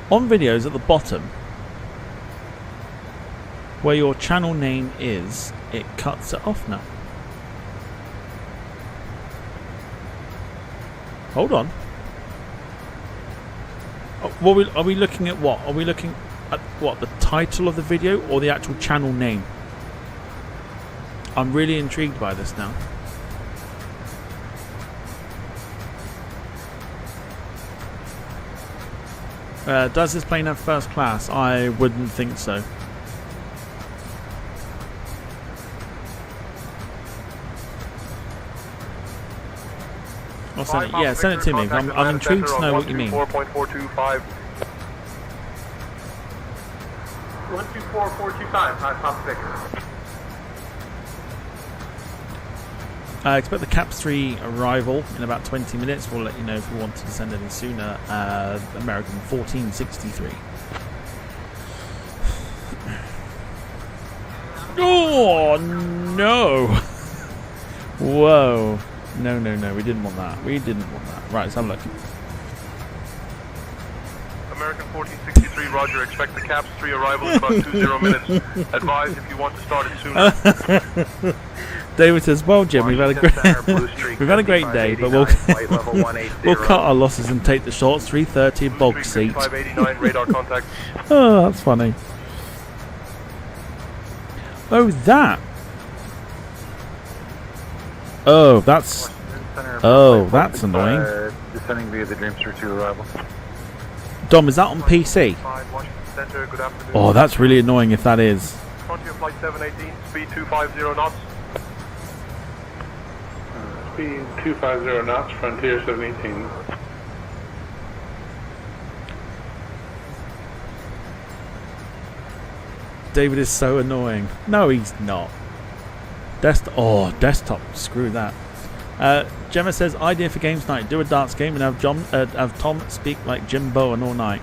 On videos at the bottom, where your channel name is, it cuts it off now. Hold on. Are we looking at what? Are we looking at what? The title of the video or the actual channel name? I'm really intrigued by this now. Does this plane have first class? I wouldn't think so. I'll send it. Yeah, send it to me. I'm intrigued to know what you mean. 4.425. 124425. High Pop Victor. Expect the CAPS 3 arrival in about 20 minutes. We'll let you know if we want to send any sooner. American 1463. Oh no! Whoa! No, we didn't want that. We didn't want that. Right, let's have a look. American 1463, roger. Expect the CAPS 3 arrival in about 20 minutes. Advise if you want to start it sooner. David says, well, Jim, we've had a great day, but we'll cut our losses and take the shorts. 330 bog seat. 589, radar contact. Oh, that's funny. Oh, that. Oh, that's annoying. Descending via the Dreamster 2 arrival. Dom, is that on PC? Oh, that's really annoying if that is. Frontier flight 718, speed 250 knots. Speed 250 knots, Frontier 718. David is so annoying. No, he's not. Desktop. Screw that. Gemma says, idea for games night. Do a darts game and have Tom speak like Jim Bowen all night.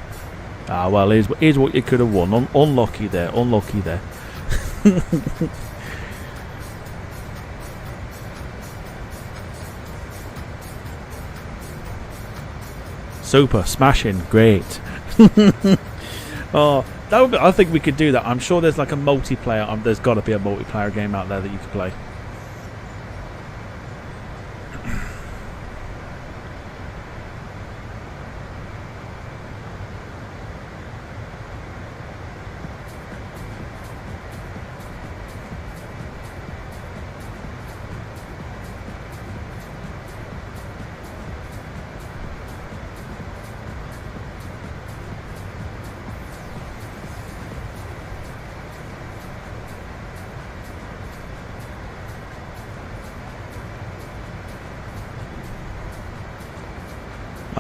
Ah, well, here's what you could have won. Unlucky there. Unlucky there. Super. Smashing. Great. Oh, that would be, I think we could do that. I'm sure there's like a multiplayer. There's got to be a multiplayer game out there that you could play.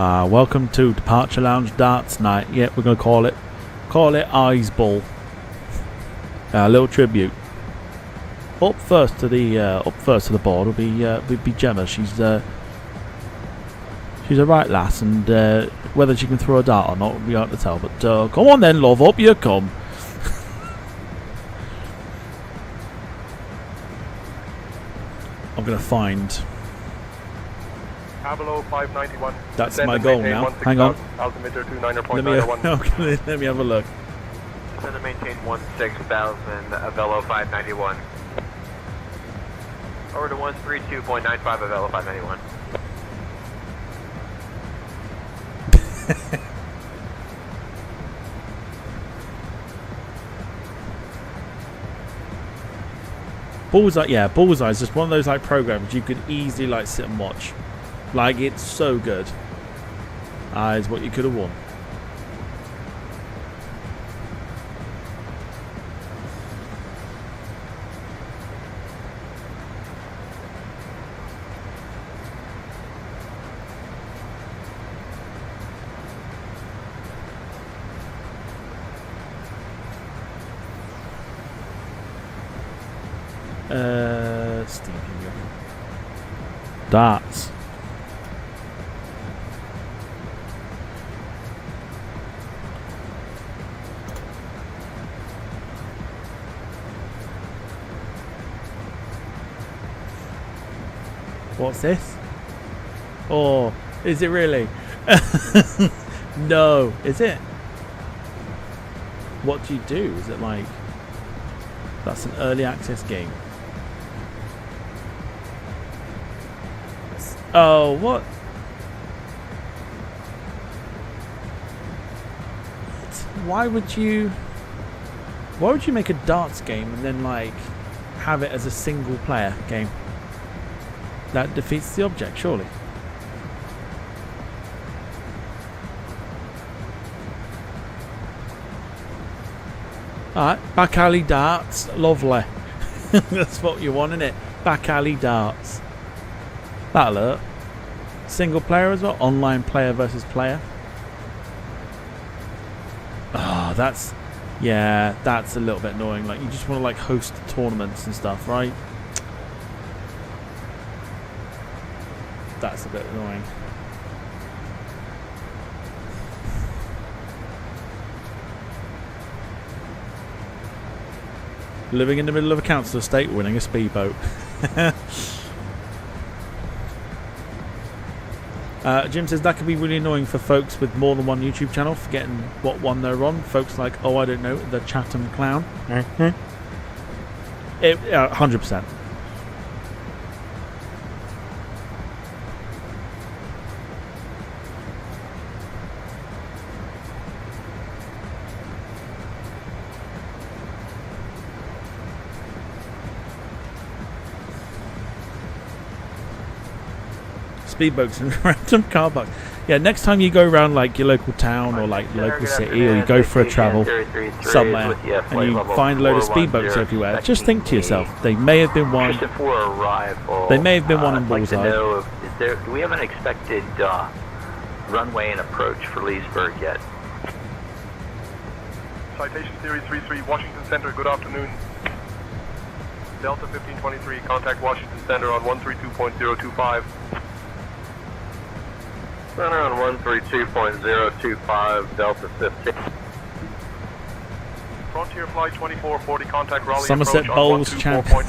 Welcome to Departure Lounge Darts Night. Yeah, we're gonna call it Eyes Ball. A little tribute. Up first to the board will be Gemma. She's a right lass, and whether she can throw a dart or not will be hard to tell. But come on then, love, up you come. I'm gonna find. Below 591. That's my goal now. Hang on. Altimeter 29.901. Let me have a look. Descend to maintain 16,000, Velo 591. Over to 132.95 of Velo 591. Bullseye, yeah, Bullseye is just one of those like programs you could easily like sit and watch. Like, it's so good. Is what you could have won. Darts. What's this? Oh, is it really? No, is it? What do you do? Is it like... That's an early access game. Oh, what? Why would you make a darts game and then like have it as a single player game? That defeats the object, surely. Alright, back alley darts, lovely. That's what you want, innit? Back alley darts. That'll hurt. Single player as well, online player versus player. Oh, that's a little bit annoying. Like, you just want to like host tournaments and stuff, right? That's a bit annoying. Living in the middle of a council estate, winning a speedboat. Jim says that could be really annoying for folks with more than one YouTube channel, forgetting what one they're on. Folks like, oh, I don't know, the Chatham Clown. 100%. Speedboats and random car parks. Yeah, next time you go around like your local town or like your local city, or you go for a travel somewhere and you find a load of speedboats everywhere, just think to yourself, they may have been one. They may have been one in Bullseye. Do we have an expected runway and approach for Leesburg yet? Citation Series 33, Washington Center, good afternoon. Delta 1523, contact Washington Center on 132.025. Center on 132.025, Delta 15. Frontier Flight 2440, contact Raleigh Somerset Bowls champion.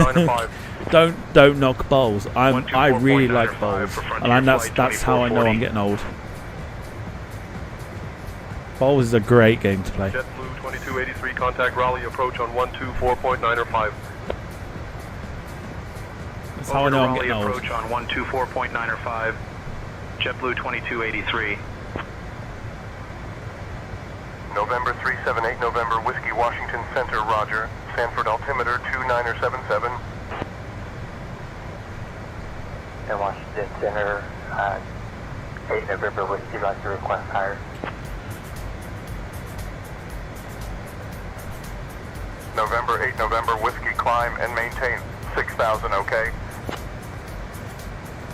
Don't knock bowls. I really like bowls, and that's how I know I'm getting old. Bowls is a great game to play. JetBlue 2283, contact Raleigh approach on 124.905. That's how I know I'm getting old. Approach on 124.905. JetBlue 2283. November 378, November Whiskey Washington Center, Roger. Sanford altimeter 2977. And Washington Center, 8 November Whiskey, Roger, request higher. November 8, November Whiskey, climb and maintain 6,000, okay?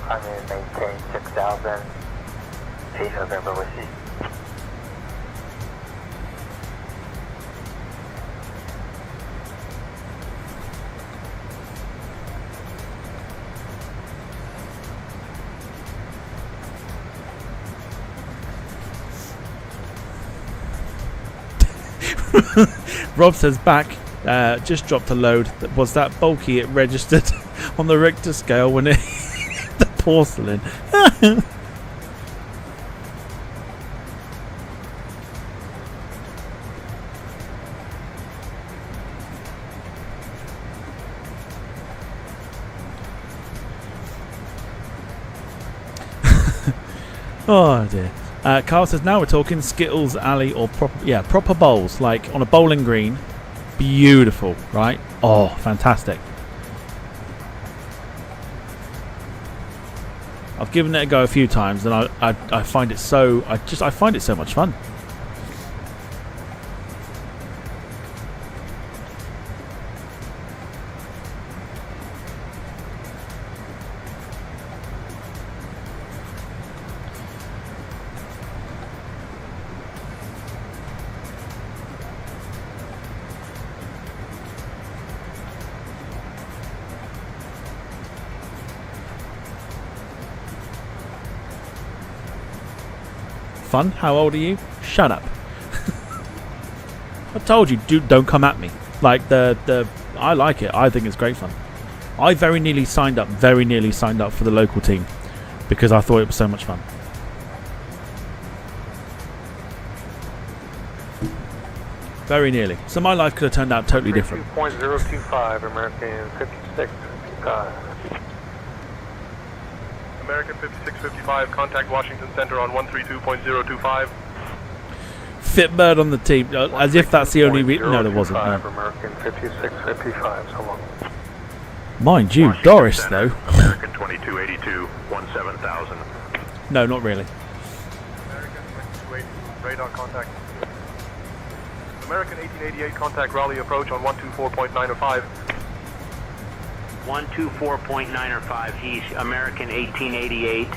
I'm going to maintain 6,000. 8 November Whiskey. Rob says back, just dropped a load. Was that bulky? It registered on the Richter scale when it the porcelain. Oh dear. Carl says now we're talking Skittles alley or proper bowls, like on a bowling green. Beautiful, right? Oh, fantastic. I've given it a go a few times and I find it so I find it so much fun. Fun? How old are you? Shut up. I told you, don't come at me. Like I like it. I think it's great fun. I very nearly signed up for the local team because I thought it was so much fun. Very nearly. So my life could have turned out totally different. 2.025 American 5655. American 5655, contact Washington Center on 132.025. Fitbird on the team, as if that's the only reason. No, there wasn't. No. American 5655, so long. Mind you, Washington Doris, Center, though. American 2282, 17000. No, not really. American 2280, radar contact. American 1888, contact Raleigh approach on 124.905. 124.905, he's American 1888.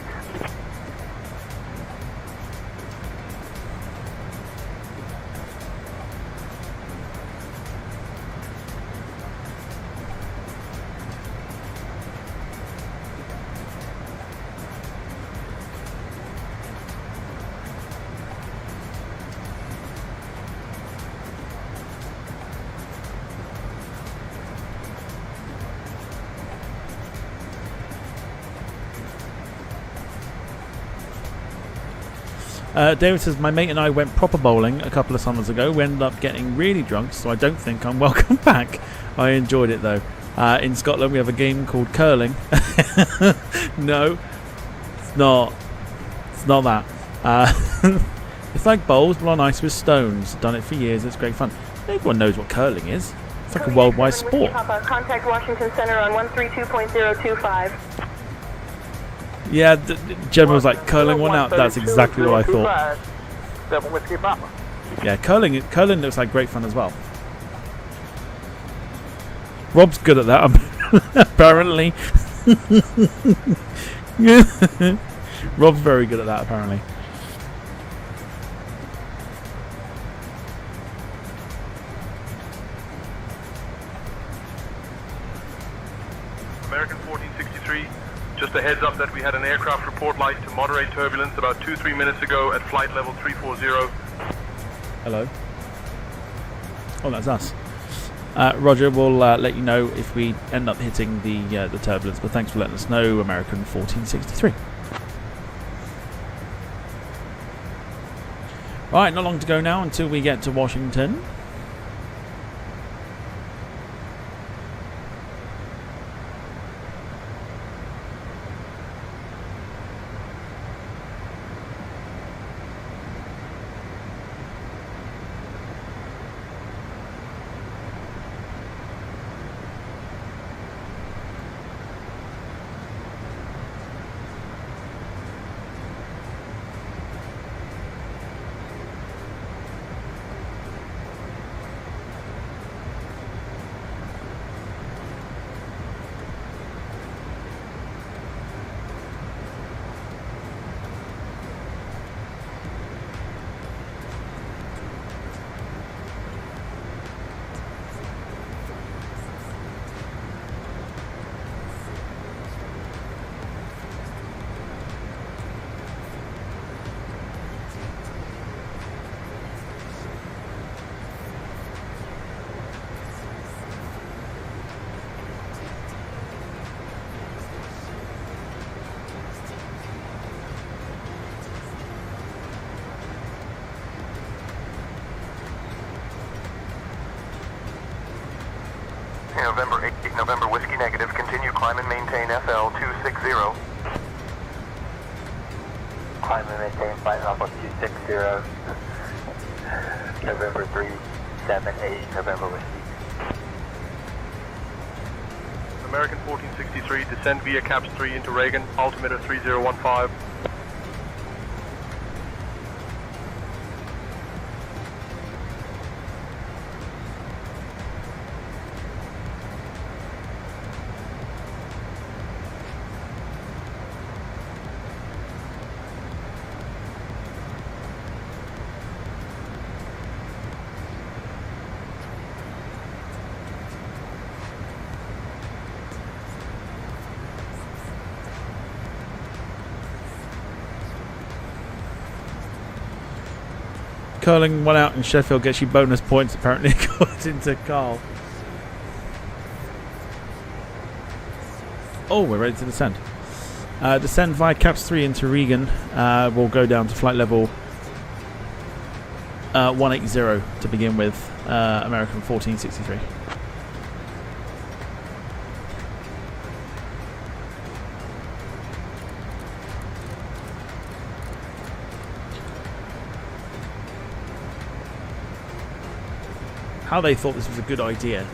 David says, my mate and I went proper bowling a couple of summers ago. We ended up getting really drunk, so I don't think I'm welcome back. I enjoyed it though. In Scotland we have a game called curling. No, it's not. It's not that. It's like bowls but on ice with stones. Done it for years. It's great fun. Everyone knows what curling is. It's like a worldwide sport. Contact Washington Center on 132.025. Yeah, the Gemma was like, curling one out. That's exactly what I thought. Yeah, curling looks like great fun as well. Rob's good at that, apparently. Rob's very good at that, apparently. American 1463, just a heads up that we had an aircraft report light to moderate turbulence about 2-3 minutes ago at flight level 340. Hello. Oh, that's us. Roger, we'll let you know if we end up hitting the turbulence, but thanks for letting us know, American 1463. Right, not long to go now until we get to Washington. November 8, November Whiskey Negative. Continue climb and maintain FL 260. Climb and maintain flight level 260. November 378, November Whiskey. American 1463, descend via Caps 3 into Reagan, altimeter 3015. Curling one out in Sheffield gets you bonus points, apparently, according to Carl. Oh, we're ready to descend. Descend via Caps 3 into Regan. We'll go down to flight level 180 to begin with, American 1463. How they thought this was a good idea.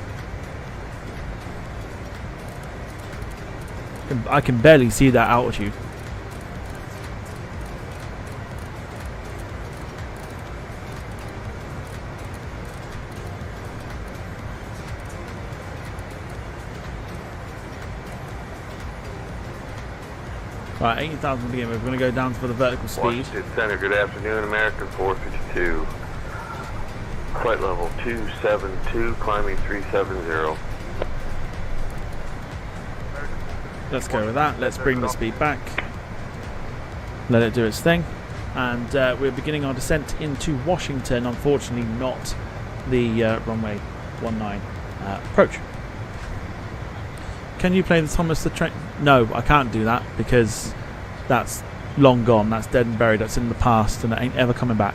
I can barely see that altitude. Right, 80,000 to begin with. We're going to go down for the vertical speed. Washington Center, good afternoon, American 452. Flight level 272, climbing 370. Let's go with that. Let's bring the speed back. Let it do its thing. And we're beginning our descent into Washington. Unfortunately, not the runway 19 approach. Can you play the Thomas the Train? No, I can't do that because that's long gone. That's dead and buried. That's in the past and it ain't ever coming back.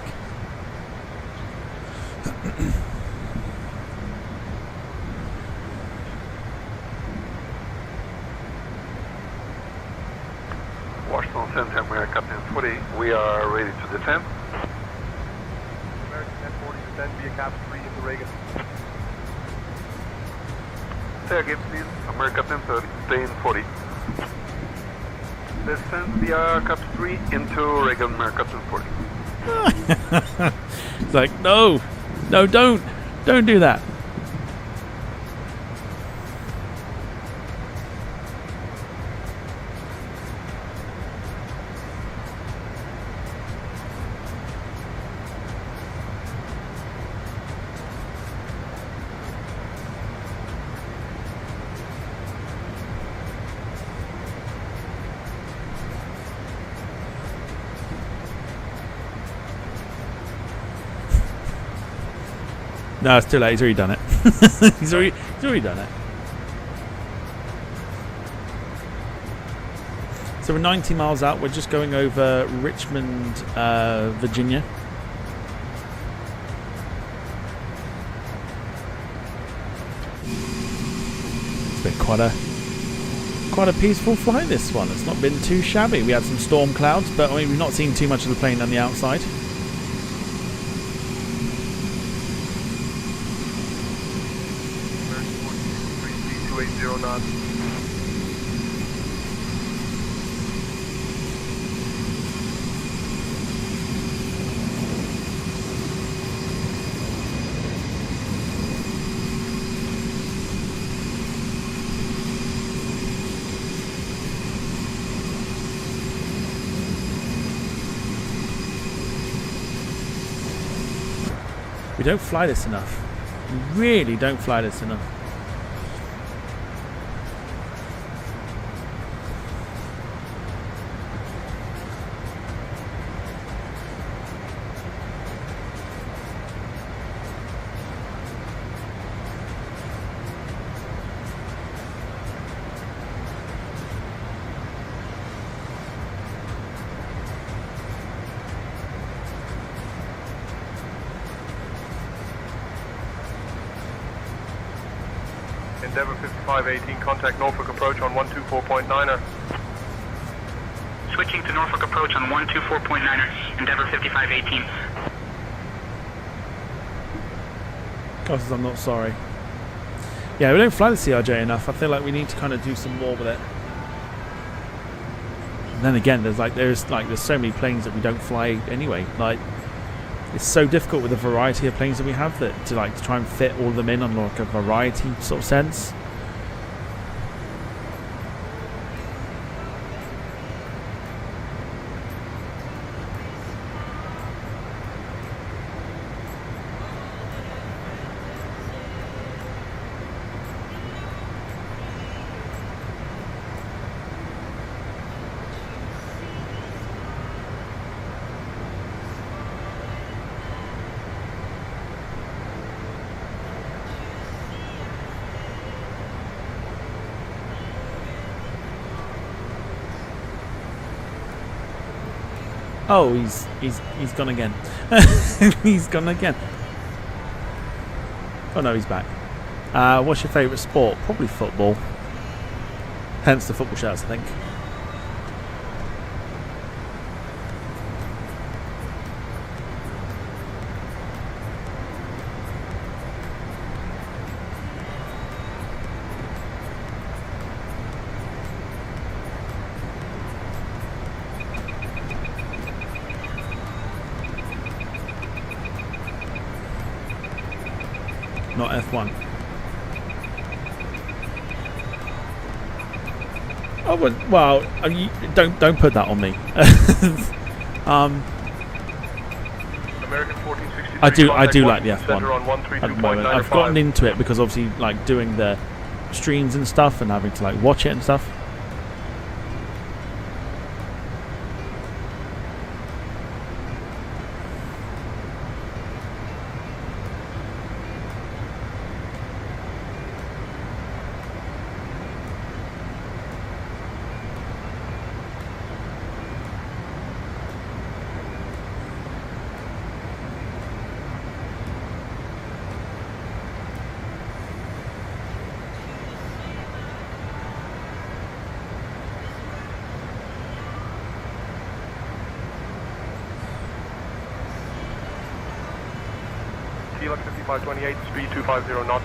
Washington Center, American Captain 40. We are ready to descend. American 1040, descend via Caps 3 into Reagan. Say again, please. American Captain 1040. Descend via Caps 3 into Reagan, American Captain 40. It's like, no, don't do that. No, it's too late. He's already done it. he's already done it. So we're 90 miles out. We're just going over Richmond, Virginia. It's been quite a peaceful flight, this one. It's not been too shabby. We had some storm clouds, but I mean, we've not seen too much of the plane on the outside. We don't fly this enough. We really don't fly this enough. Endeavour 5518, contact Norfolk approach on 124.9er. Switching to Norfolk approach on 124.9er, Endeavour 5518. Because I'm not sorry. Yeah, we don't fly the CRJ enough. I feel like we need to kind of do some more with it. And then again, there's so many planes that we don't fly anyway. Like, it's so difficult with the variety of planes that we have that to try and fit all of them in on like a variety sort of sense. Oh, he's gone again. He's gone again. Oh no, he's back. What's your favourite sport? Probably football. Hence the football shirts, I think. Not F1. Oh well, don't put that on me. I do like the F1 at the moment. I've gotten into it because obviously like doing the streams and stuff and having to like watch it and stuff. Kilo 5528, speed 250 knots.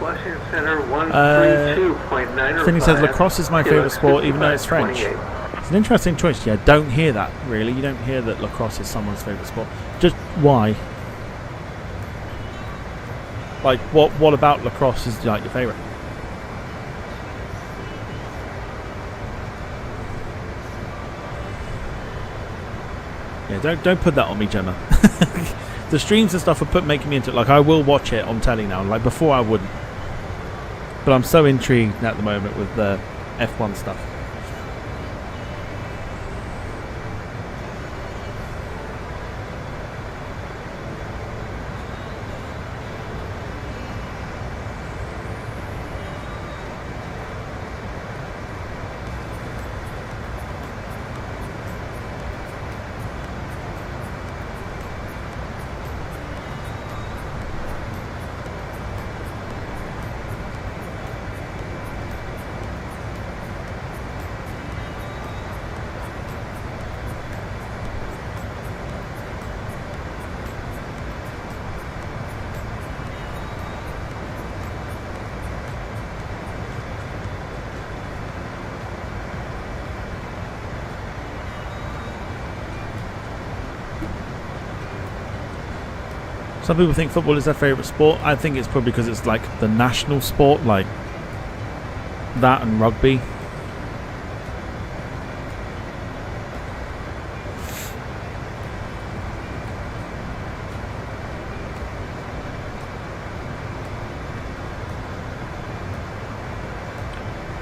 Washington Center 132.9. Finney says lacrosse is my favourite sport, even though it's French. It's an interesting choice. Yeah, don't hear that really. You don't hear that lacrosse is someone's favourite sport. Just why? Like, what about lacrosse is like your favourite? Yeah, don't put that on me, Gemma. The streams and stuff are making me into it. Like, I will watch it on telly now. Like, before I wouldn't. But I'm so intrigued at the moment with the F1 stuff. Some people think football is their favourite sport. I think it's probably because it's like the national sport, like that and rugby.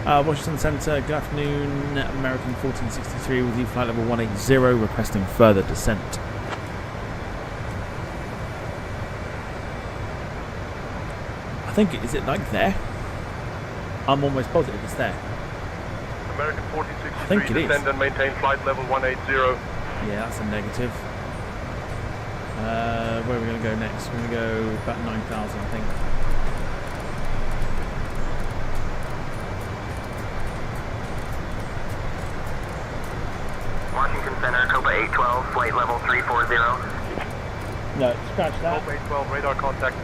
Washington Centre, good afternoon. American 1463 with you, flight level 180, requesting further descent. I think, is it like there? I'm almost positive it's there. American 1463, descend and maintain flight level 180. Yeah, that's a negative. Where are we going to go next? We're going to go about 9,000, I think. flight level 340. No, scratch that. 812, radar contact.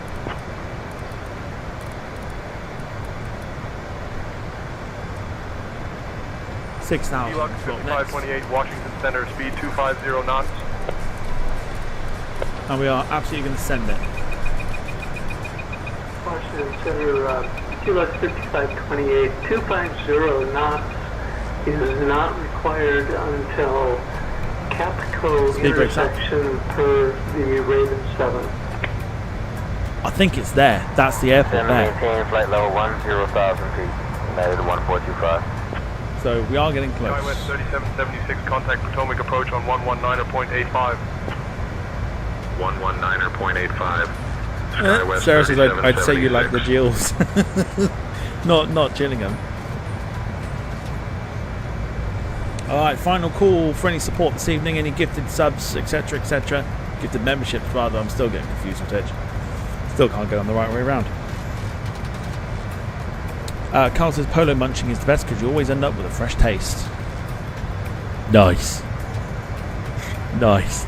$6,000. Helux 5528, Washington Center, speed 250 knots. And we are absolutely going to send it. Washington Center, Helux 5528, 250 knots is not required until Capco intersection per the Raven 7. I think it's there. That's the airport there. Maintain flight level 10,000 feet. United 1425. So we are getting close. Skywest 3776, contact Potomac approach on 119.85. 119.85. Sarah says I'd say you like the Jills. not Gillingham. Alright, final call for any support this evening, any gifted subs, etc, etc. Gifted memberships rather, I'm still getting confused with it. Still can't get on the right way around. Carl says polo munching is the best because you always end up with a fresh taste. Nice. Nice.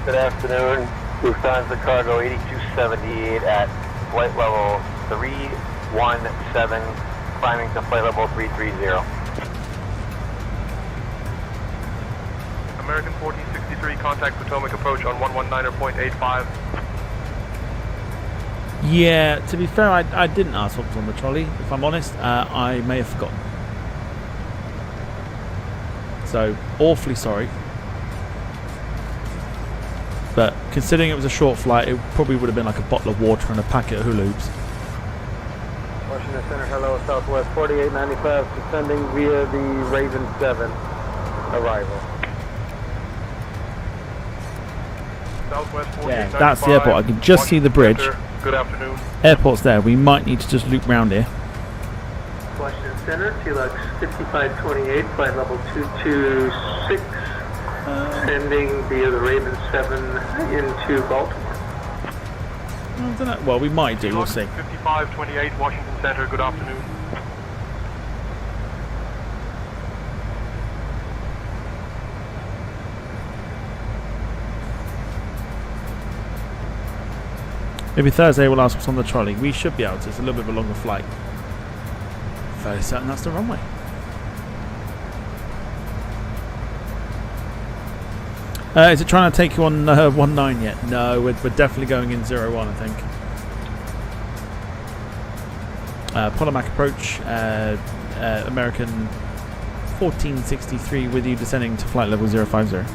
Good afternoon. Lufthansa Cargo 8278 at flight level 317, climbing to flight level 330. American 1463, contact Potomac approach on 119.85. Yeah, to be fair, I didn't ask what was on the trolley. If I'm honest, I may have forgotten. So, awfully sorry. But considering it was a short flight, it probably would have been like a bottle of water and a packet of hula hoops. Washington Center, hello, Southwest 4895, descending via the Raven 7 arrival. Southwest 4895. Yeah, that's the airport. I can just see the bridge. Good afternoon. Airport's there. We might need to just loop round here. Washington Center, Helux 5528, flight level 226. Sending via the Raven 7 into Baltimore. I don't know. Well, we might do. We'll see. 5528, Washington Center. Good afternoon. Maybe Thursday we'll ask what's on the trolley. We should be able to. It's a little bit of a longer flight. Fairly certain that's the runway. Is it trying to take you on 19 yet? No, we're definitely going in 01, I think. Potomac approach, American 1463 with you descending to flight level 050.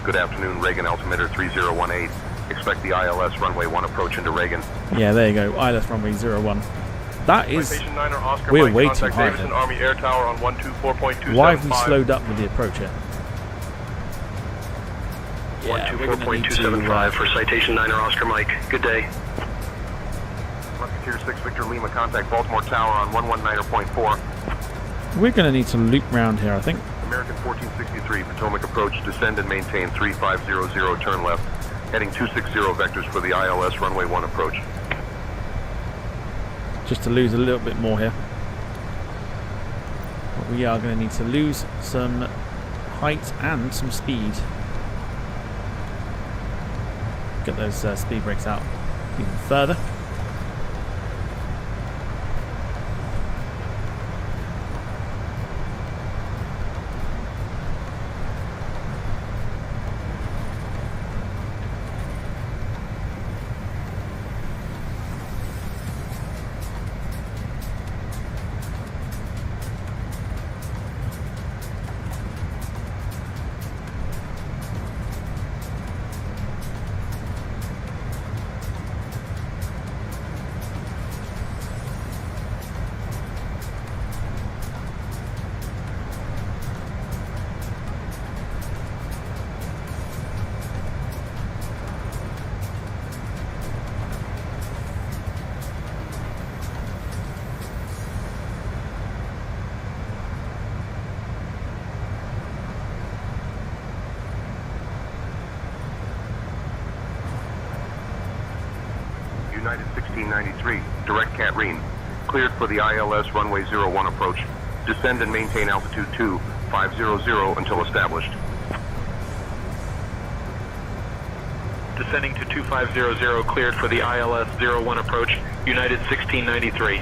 Good afternoon, Reagan altimeter 3018. Expect the ILS runway 1 approach into Reagan. Yeah, there you go. ILS runway 01. That is... We're way too high. Army Air Tower on 124.275. Why have we slowed up with the approach here? Yeah, 124.275 for Citation 9 Oscar Mike. Good day. Musketeer 6 Victor Lima, contact Baltimore Tower on 119.4. We're going to need to loop round here, I think. American 1463, Potomac approach, descend and maintain 3500, turn left. Heading 260 vectors for the ILS runway 1 approach. Just to lose a little bit more here. But we are going to need to lose some height and some speed. Get those speed brakes out even further. United 1693, direct Catrine. Cleared for the ILS runway 01 approach. Descend and maintain altitude 2500 until established. Descending to 2500, cleared for the ILS 01 approach, United 1693.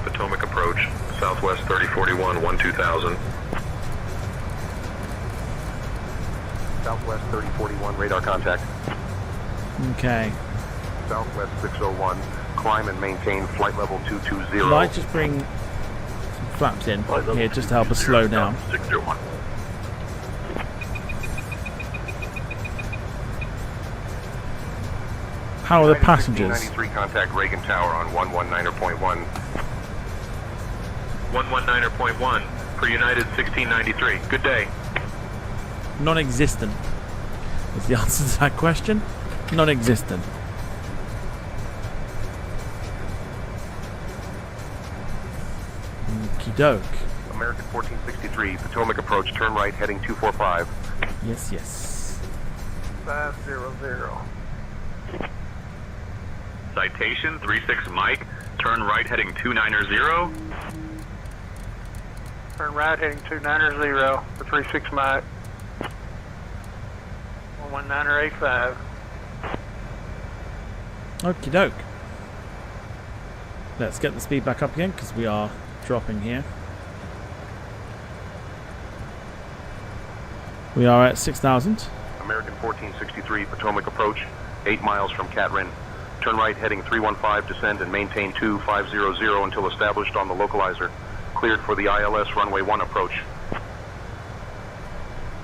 Potomac approach, Southwest 3041, 12000. Southwest 3041, radar contact. Okay. Southwest 601, climb and maintain flight level 220. Might just bring some flaps in here just to help us slow down. 601. How are the passengers? 1693, contact Reagan Tower on 119.1. 119.1 for United 1693. Good day. Non-existent is the answer to that question. Non-existent. Okie doke. American 1463, Potomac approach, turn right, heading 245. Yes, yes. 500. Citation 36 Mike, turn right, heading 290. Turn right heading 290 for 36 Mike. 11985. Okie doke. Let's get the speed back up again because we are dropping here. We are at 6,000. American 1463, Potomac approach, 8 miles from Catrine. Turn right, heading 315, descend and maintain 2500 until established on the localizer. Cleared for the ILS runway 1 approach.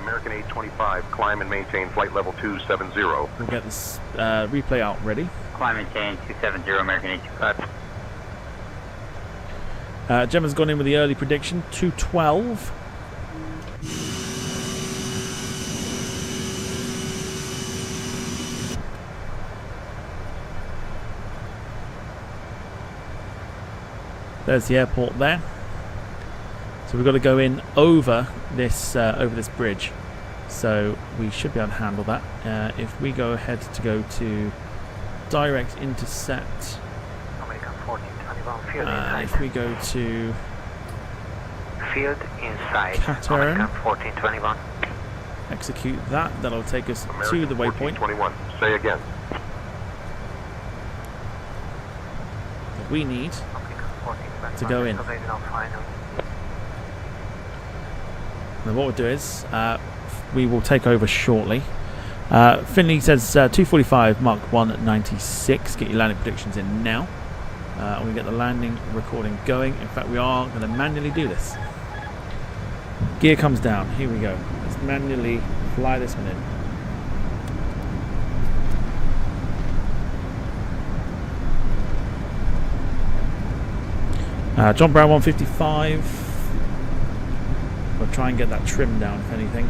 American 825, climb and maintain flight level 270. We'll get this replay out ready. Climb and maintain 270, American 825. Gemma's gone in with the early prediction, 212. There's the airport there. So we've got to go in over this bridge. So we should be able to handle that. If we go ahead to go to direct intercept. If we go to Field inside. Caturn, 1421. execute that. That'll take us to the waypoint. 21. Say again. That we need to go in. Now what we'll do is we will take over shortly. Finley says 245 Mark 196. Get your landing predictions in now. I'm going to get the landing recording going. In fact, we are going to manually do this. Gear comes down. Here we go. Let's manually fly this one in. John Brown 155. We'll try and get that trim down, if anything.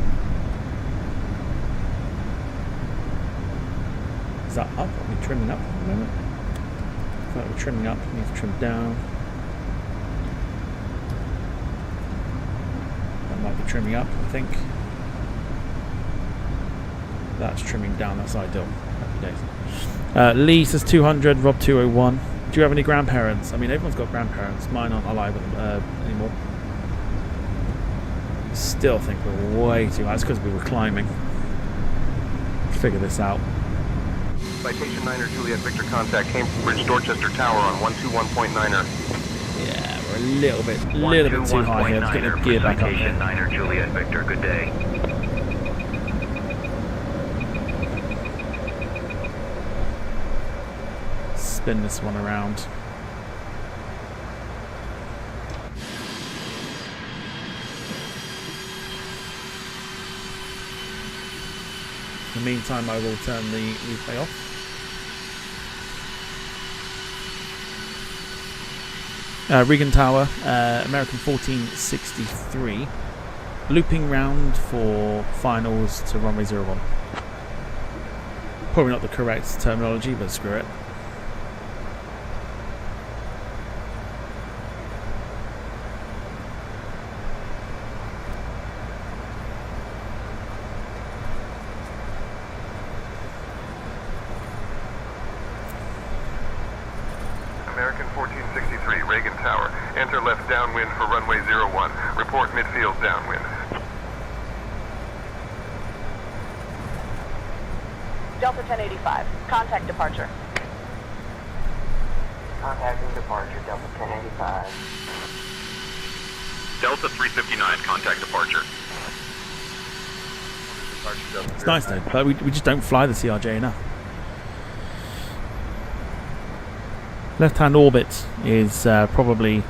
Is that up? Are we trimming up at the moment? I thought we're trimming up. We need to trim down. That might be trimming up, I think. That's trimming down. That's ideal. Happy days. Lee says 200. Rob 201. Do you have any grandparents? I mean, everyone's got grandparents. Mine aren't alive with them anymore. Still think we're way too high. It's because we were climbing. Figure this out. Citation 9er, Juliet Victor, contact Cambridge Dorchester Tower on 121.9er. Yeah, we're a little bit too high here. Let's get the gear back up here. Citation 9er, Juliet Victor, good day. Spin this one around. In the meantime, I will turn the replay off. Regan Tower, American 1463, looping round for finals to runway 01. Probably not the correct terminology, but screw it. American 1463, Reagan Tower. Enter left downwind for runway 01. Report midfield downwind. Delta 1085, contact departure. Contacting departure, Delta 1085. Delta 359, contact departure. It's nice though, but we just don't fly the CRJ enough. Left-hand orbit is probably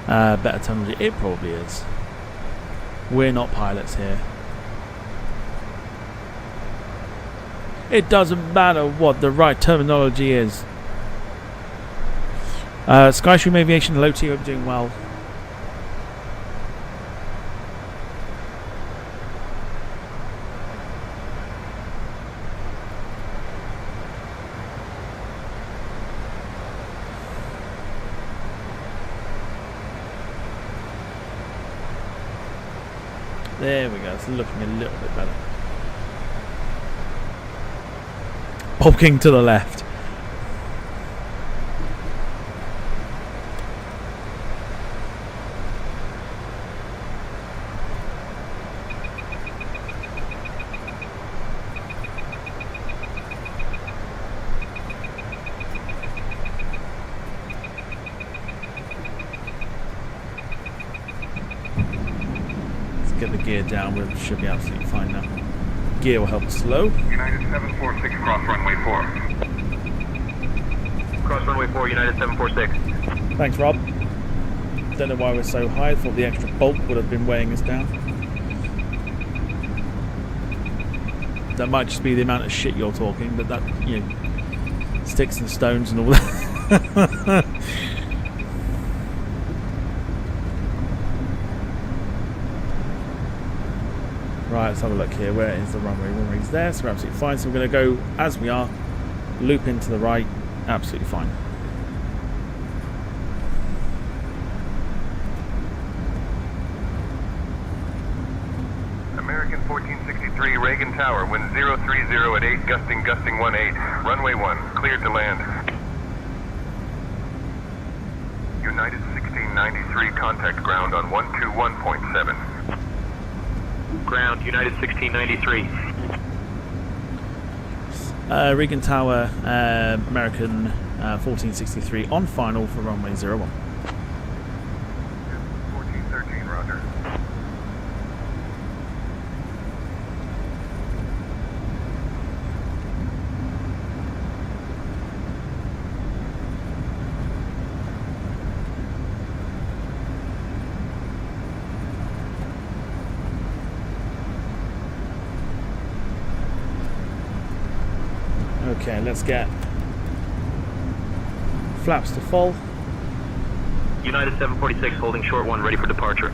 better terminology. It probably is. We're not pilots here. It doesn't matter what the right terminology is. Skystream Aviation, hello to you. Hope you're doing well. There we go. It's looking a little bit better. Bulking to the left. Get the gear down, we should be absolutely fine now. Gear will help slow. United 746, cross runway 4. Cross runway 4, United 746. Thanks, Rob. Don't know why we're so high. Thought the extra bulk would have been weighing us down. That might just be the amount of shit you're talking, but that, you know, sticks and stones and all that. Right, let's have a look here. Where is the runway? Runway's there, so we're absolutely fine. So we're going to go as we are, loop into the right, absolutely fine. American 1463, Reagan Tower, wind 030 at 8, gusting 18. Runway 1, cleared to land. United 1693, contact ground on 121.7. Ground, United 1693. Reagan Tower, American 1463 on final for runway 01. 1413, roger. Okay, let's get flaps to full. United 746 holding short one, ready for departure.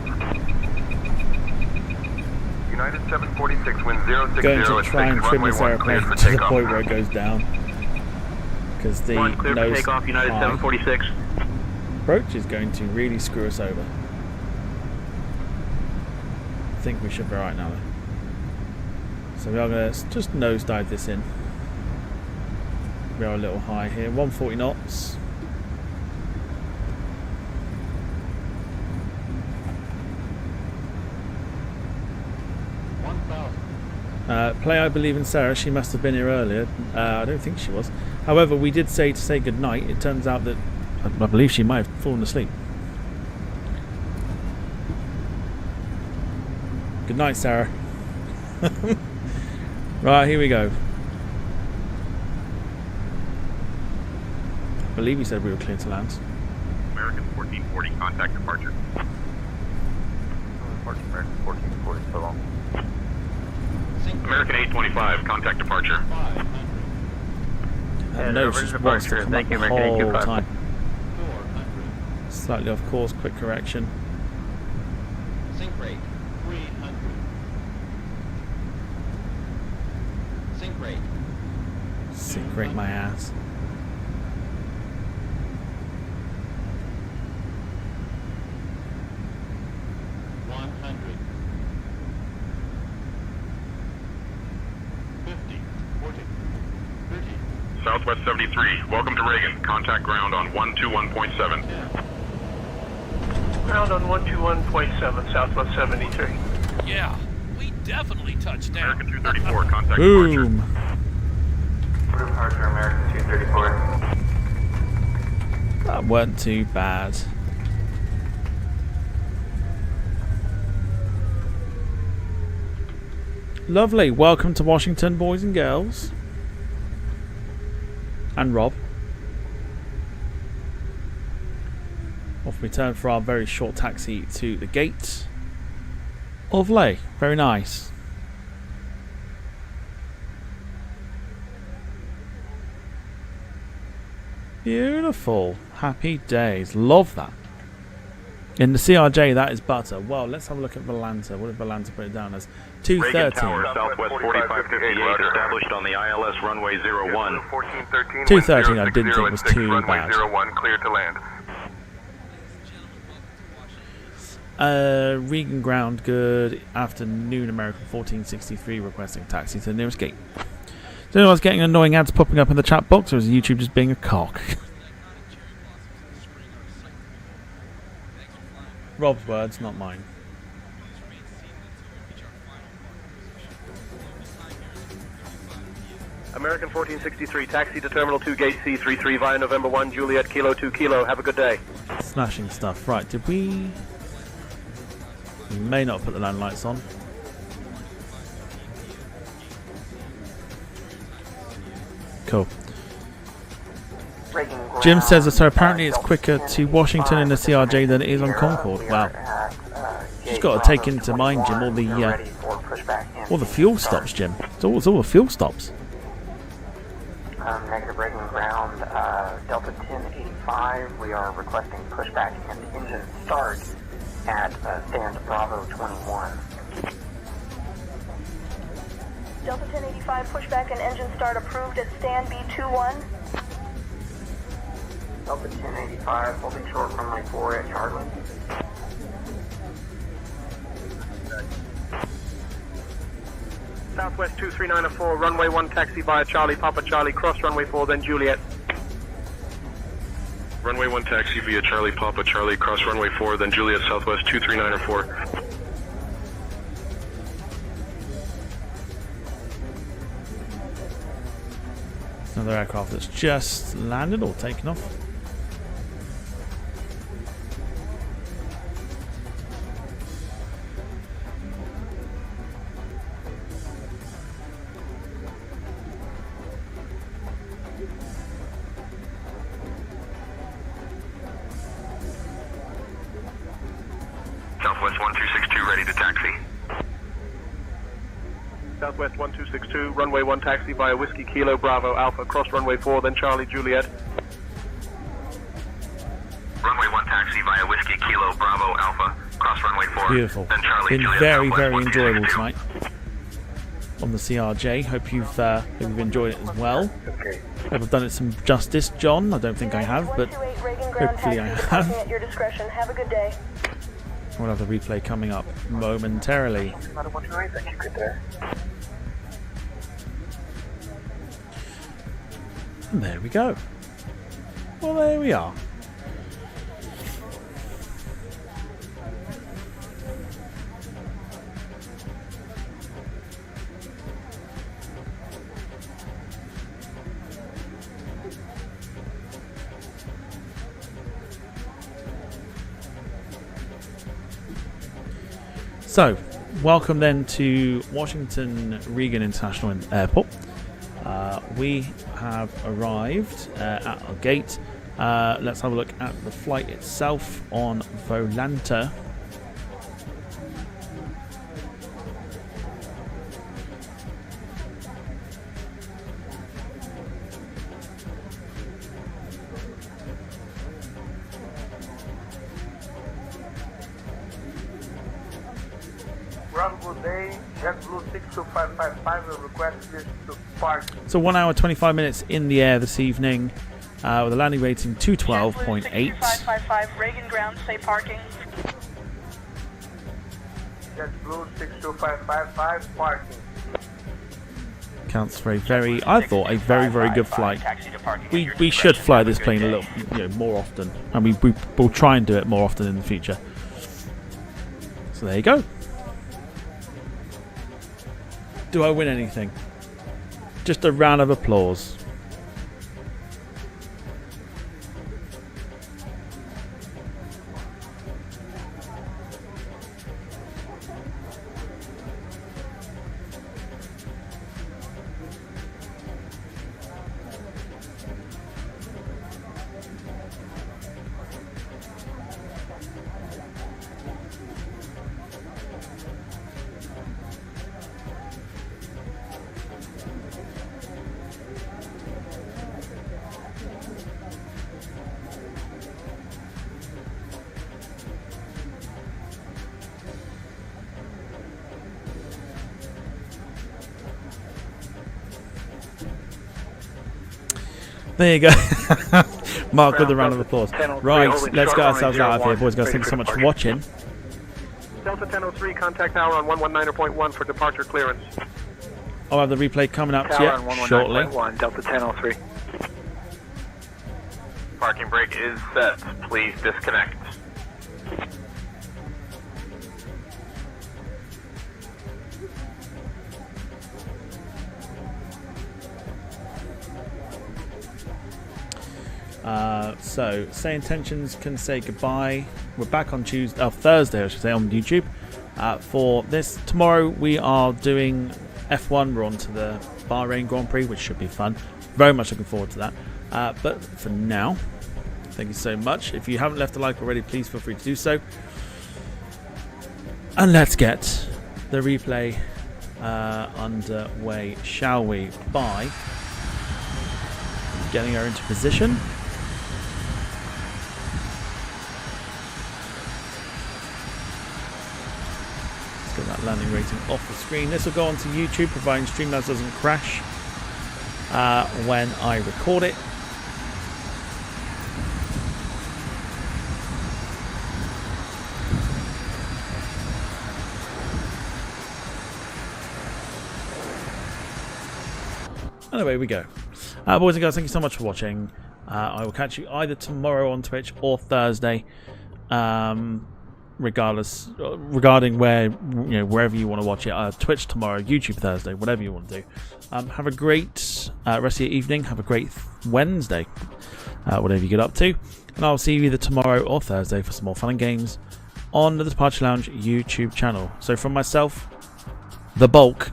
United 746, wind 060 Going to at try 6, and trim runway this 1, airplane cleared for to the takeoff. point where it goes down. Because the One clear for nose takeoff, United high 746. approach is going to really screw us over. I think we should be right now though. So we are going to just nosedive this in. We are a little high here, 140 knots. Play I Believe in Sarah, she must have been here earlier. I don't think she was. However, we did say to say goodnight. It turns out that I believe she might have fallen asleep. Good night, Sarah. Right, here we go. I believe he said we were clear to land. American 1440, contact departure. American 1440, so long. American 825, contact departure. No, she just wants to come up the whole time. Slightly off course, quick correction. Sync rate 300. Sync rate. Sync rate my ass. Southwest 73. Welcome to Reagan. Contact ground on 121.7. Ground on 121.7, Southwest 73. Yeah, we definitely touched down. American 234, contact Boom. Departure, American 234. That weren't too bad. Lovely. Welcome to Washington, boys and girls. And Rob. Off we turn for our very short taxi to the gate. Lovely. Very nice. Beautiful. Happy days. Love that. In the CRJ, that is butter. Well, let's have a look at Volanta. What did Volanta put it down as? 213. Reagan Tower, Southwest 4558, established on the ILS runway 01. 213 I didn't think was too bad. 01, cleared to land. Regan ground, good afternoon, American 1463, requesting taxi to the nearest gate. So anyone's getting annoying ads popping up in the chat box, or is YouTube just being a cock? Rob's words, not mine. American 1463, taxi to Terminal 2, Gate C33 via November 1, Juliet, Kilo 2 Kilo. Have a good day. Smashing stuff. Right, did we... We may not put the land lights on. Cool. Jim says so apparently it's quicker to Washington in the CRJ than it is on Concorde. Wow. Just got to take into mind, Jim, all the fuel stops, Jim. It's all the fuel stops. Negative Reagan ground, Delta 1085. We are requesting pushback and engine start at stand Bravo 21. Delta 1085, pushback and engine start approved at stand B21. Delta 1085, holding short runway 4 at Charlie. Southwest 23904, runway 1 taxi via Charlie, Papa Charlie, cross runway 4, then Juliet. Runway 1 taxi via Charlie, Papa Charlie, cross runway 4, then Juliet, Southwest 23904. Another aircraft that's just landed or taken off. Southwest 1262, ready to taxi. Southwest 1262, runway 1 taxi via Whiskey Kilo Bravo Alpha, cross runway 4, then Charlie Juliet. Runway 1 taxi via Whiskey Kilo Bravo Alpha, cross runway 4, Beautiful. then Charlie Been Juliet. very, Southwest very enjoyable 1262. tonight on the CRJ. Hope you've enjoyed it as well. Hope I've done it some justice, John. I don't think I have, but hopefully I have. At your discretion. Have a good day. We'll have the replay coming up momentarily. And there we go. Well, there we are. So, welcome then to Washington Reagan International Airport. We have arrived at our gate. Let's have a look at the flight itself on Volanta. Bravo Day, JetBlue 62555 will request this to park. So 1 hour 25 minutes in the air this evening with a landing rating 212.8. 6555, Reagan ground, say parking. JetBlue 62555, parking. counts for a very, I thought, a very, very good flight. We should fly this plane a little, more often, and we'll try and do it more often in the future. So there you go. Do I win anything? Just a round of applause. There you go. Mark with a round of applause. Right, let's get ourselves out of here, boys. Guys, thank you so much for watching. Delta 1003, contact tower on 119.1 for departure clearance. I'll have the replay coming up to you shortly. Delta 1003. Parking brake is set. Please disconnect. So, Say Intentions can say goodbye. We're back on Thursday, I should say, on YouTube. For this, tomorrow we are doing F1. We're on to the Bahrain Grand Prix, which should be fun. Very much looking forward to that. But for now, thank you so much. If you haven't left a like already, please feel free to do so. And let's get the replay underway, shall we? By getting her into position. Let's get that landing rating off the screen. This will go onto YouTube, providing Streamlabs doesn't crash when I record it. And away we go. Boys and girls, thank you so much for watching. I will catch you either tomorrow on Twitch or Thursday, regarding wherever you want to watch it. Twitch tomorrow, YouTube Thursday, whatever you want to do. Have a great rest of your evening. Have a great Wednesday, whatever you get up to. And I'll see you either tomorrow or Thursday for some more fun and games on the Departure Lounge YouTube channel. So from myself, the bulk,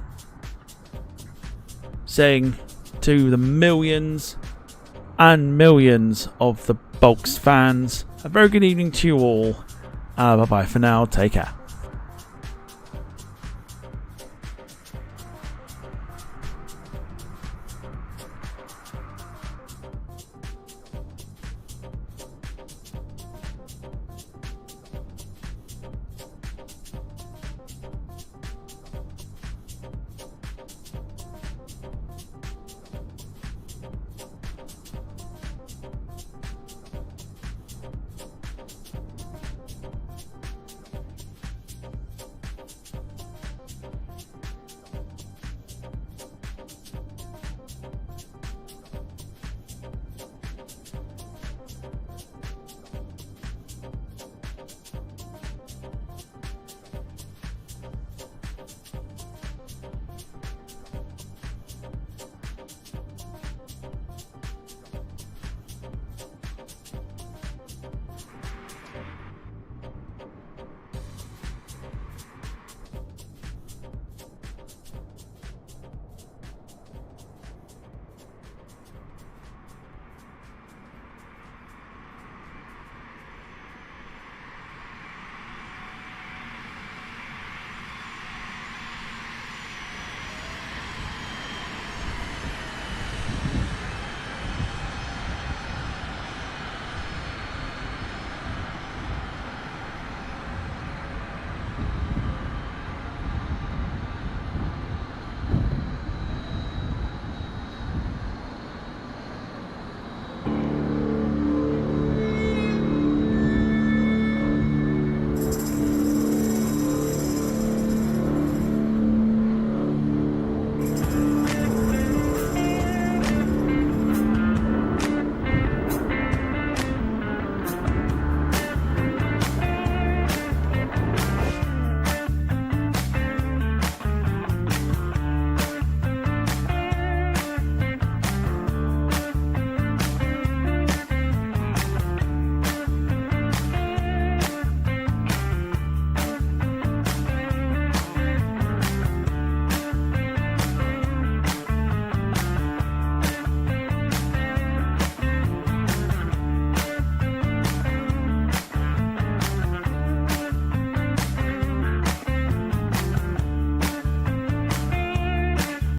saying to the millions and millions of the Bulks fans, a very good evening to you all. Bye bye for now. Take care.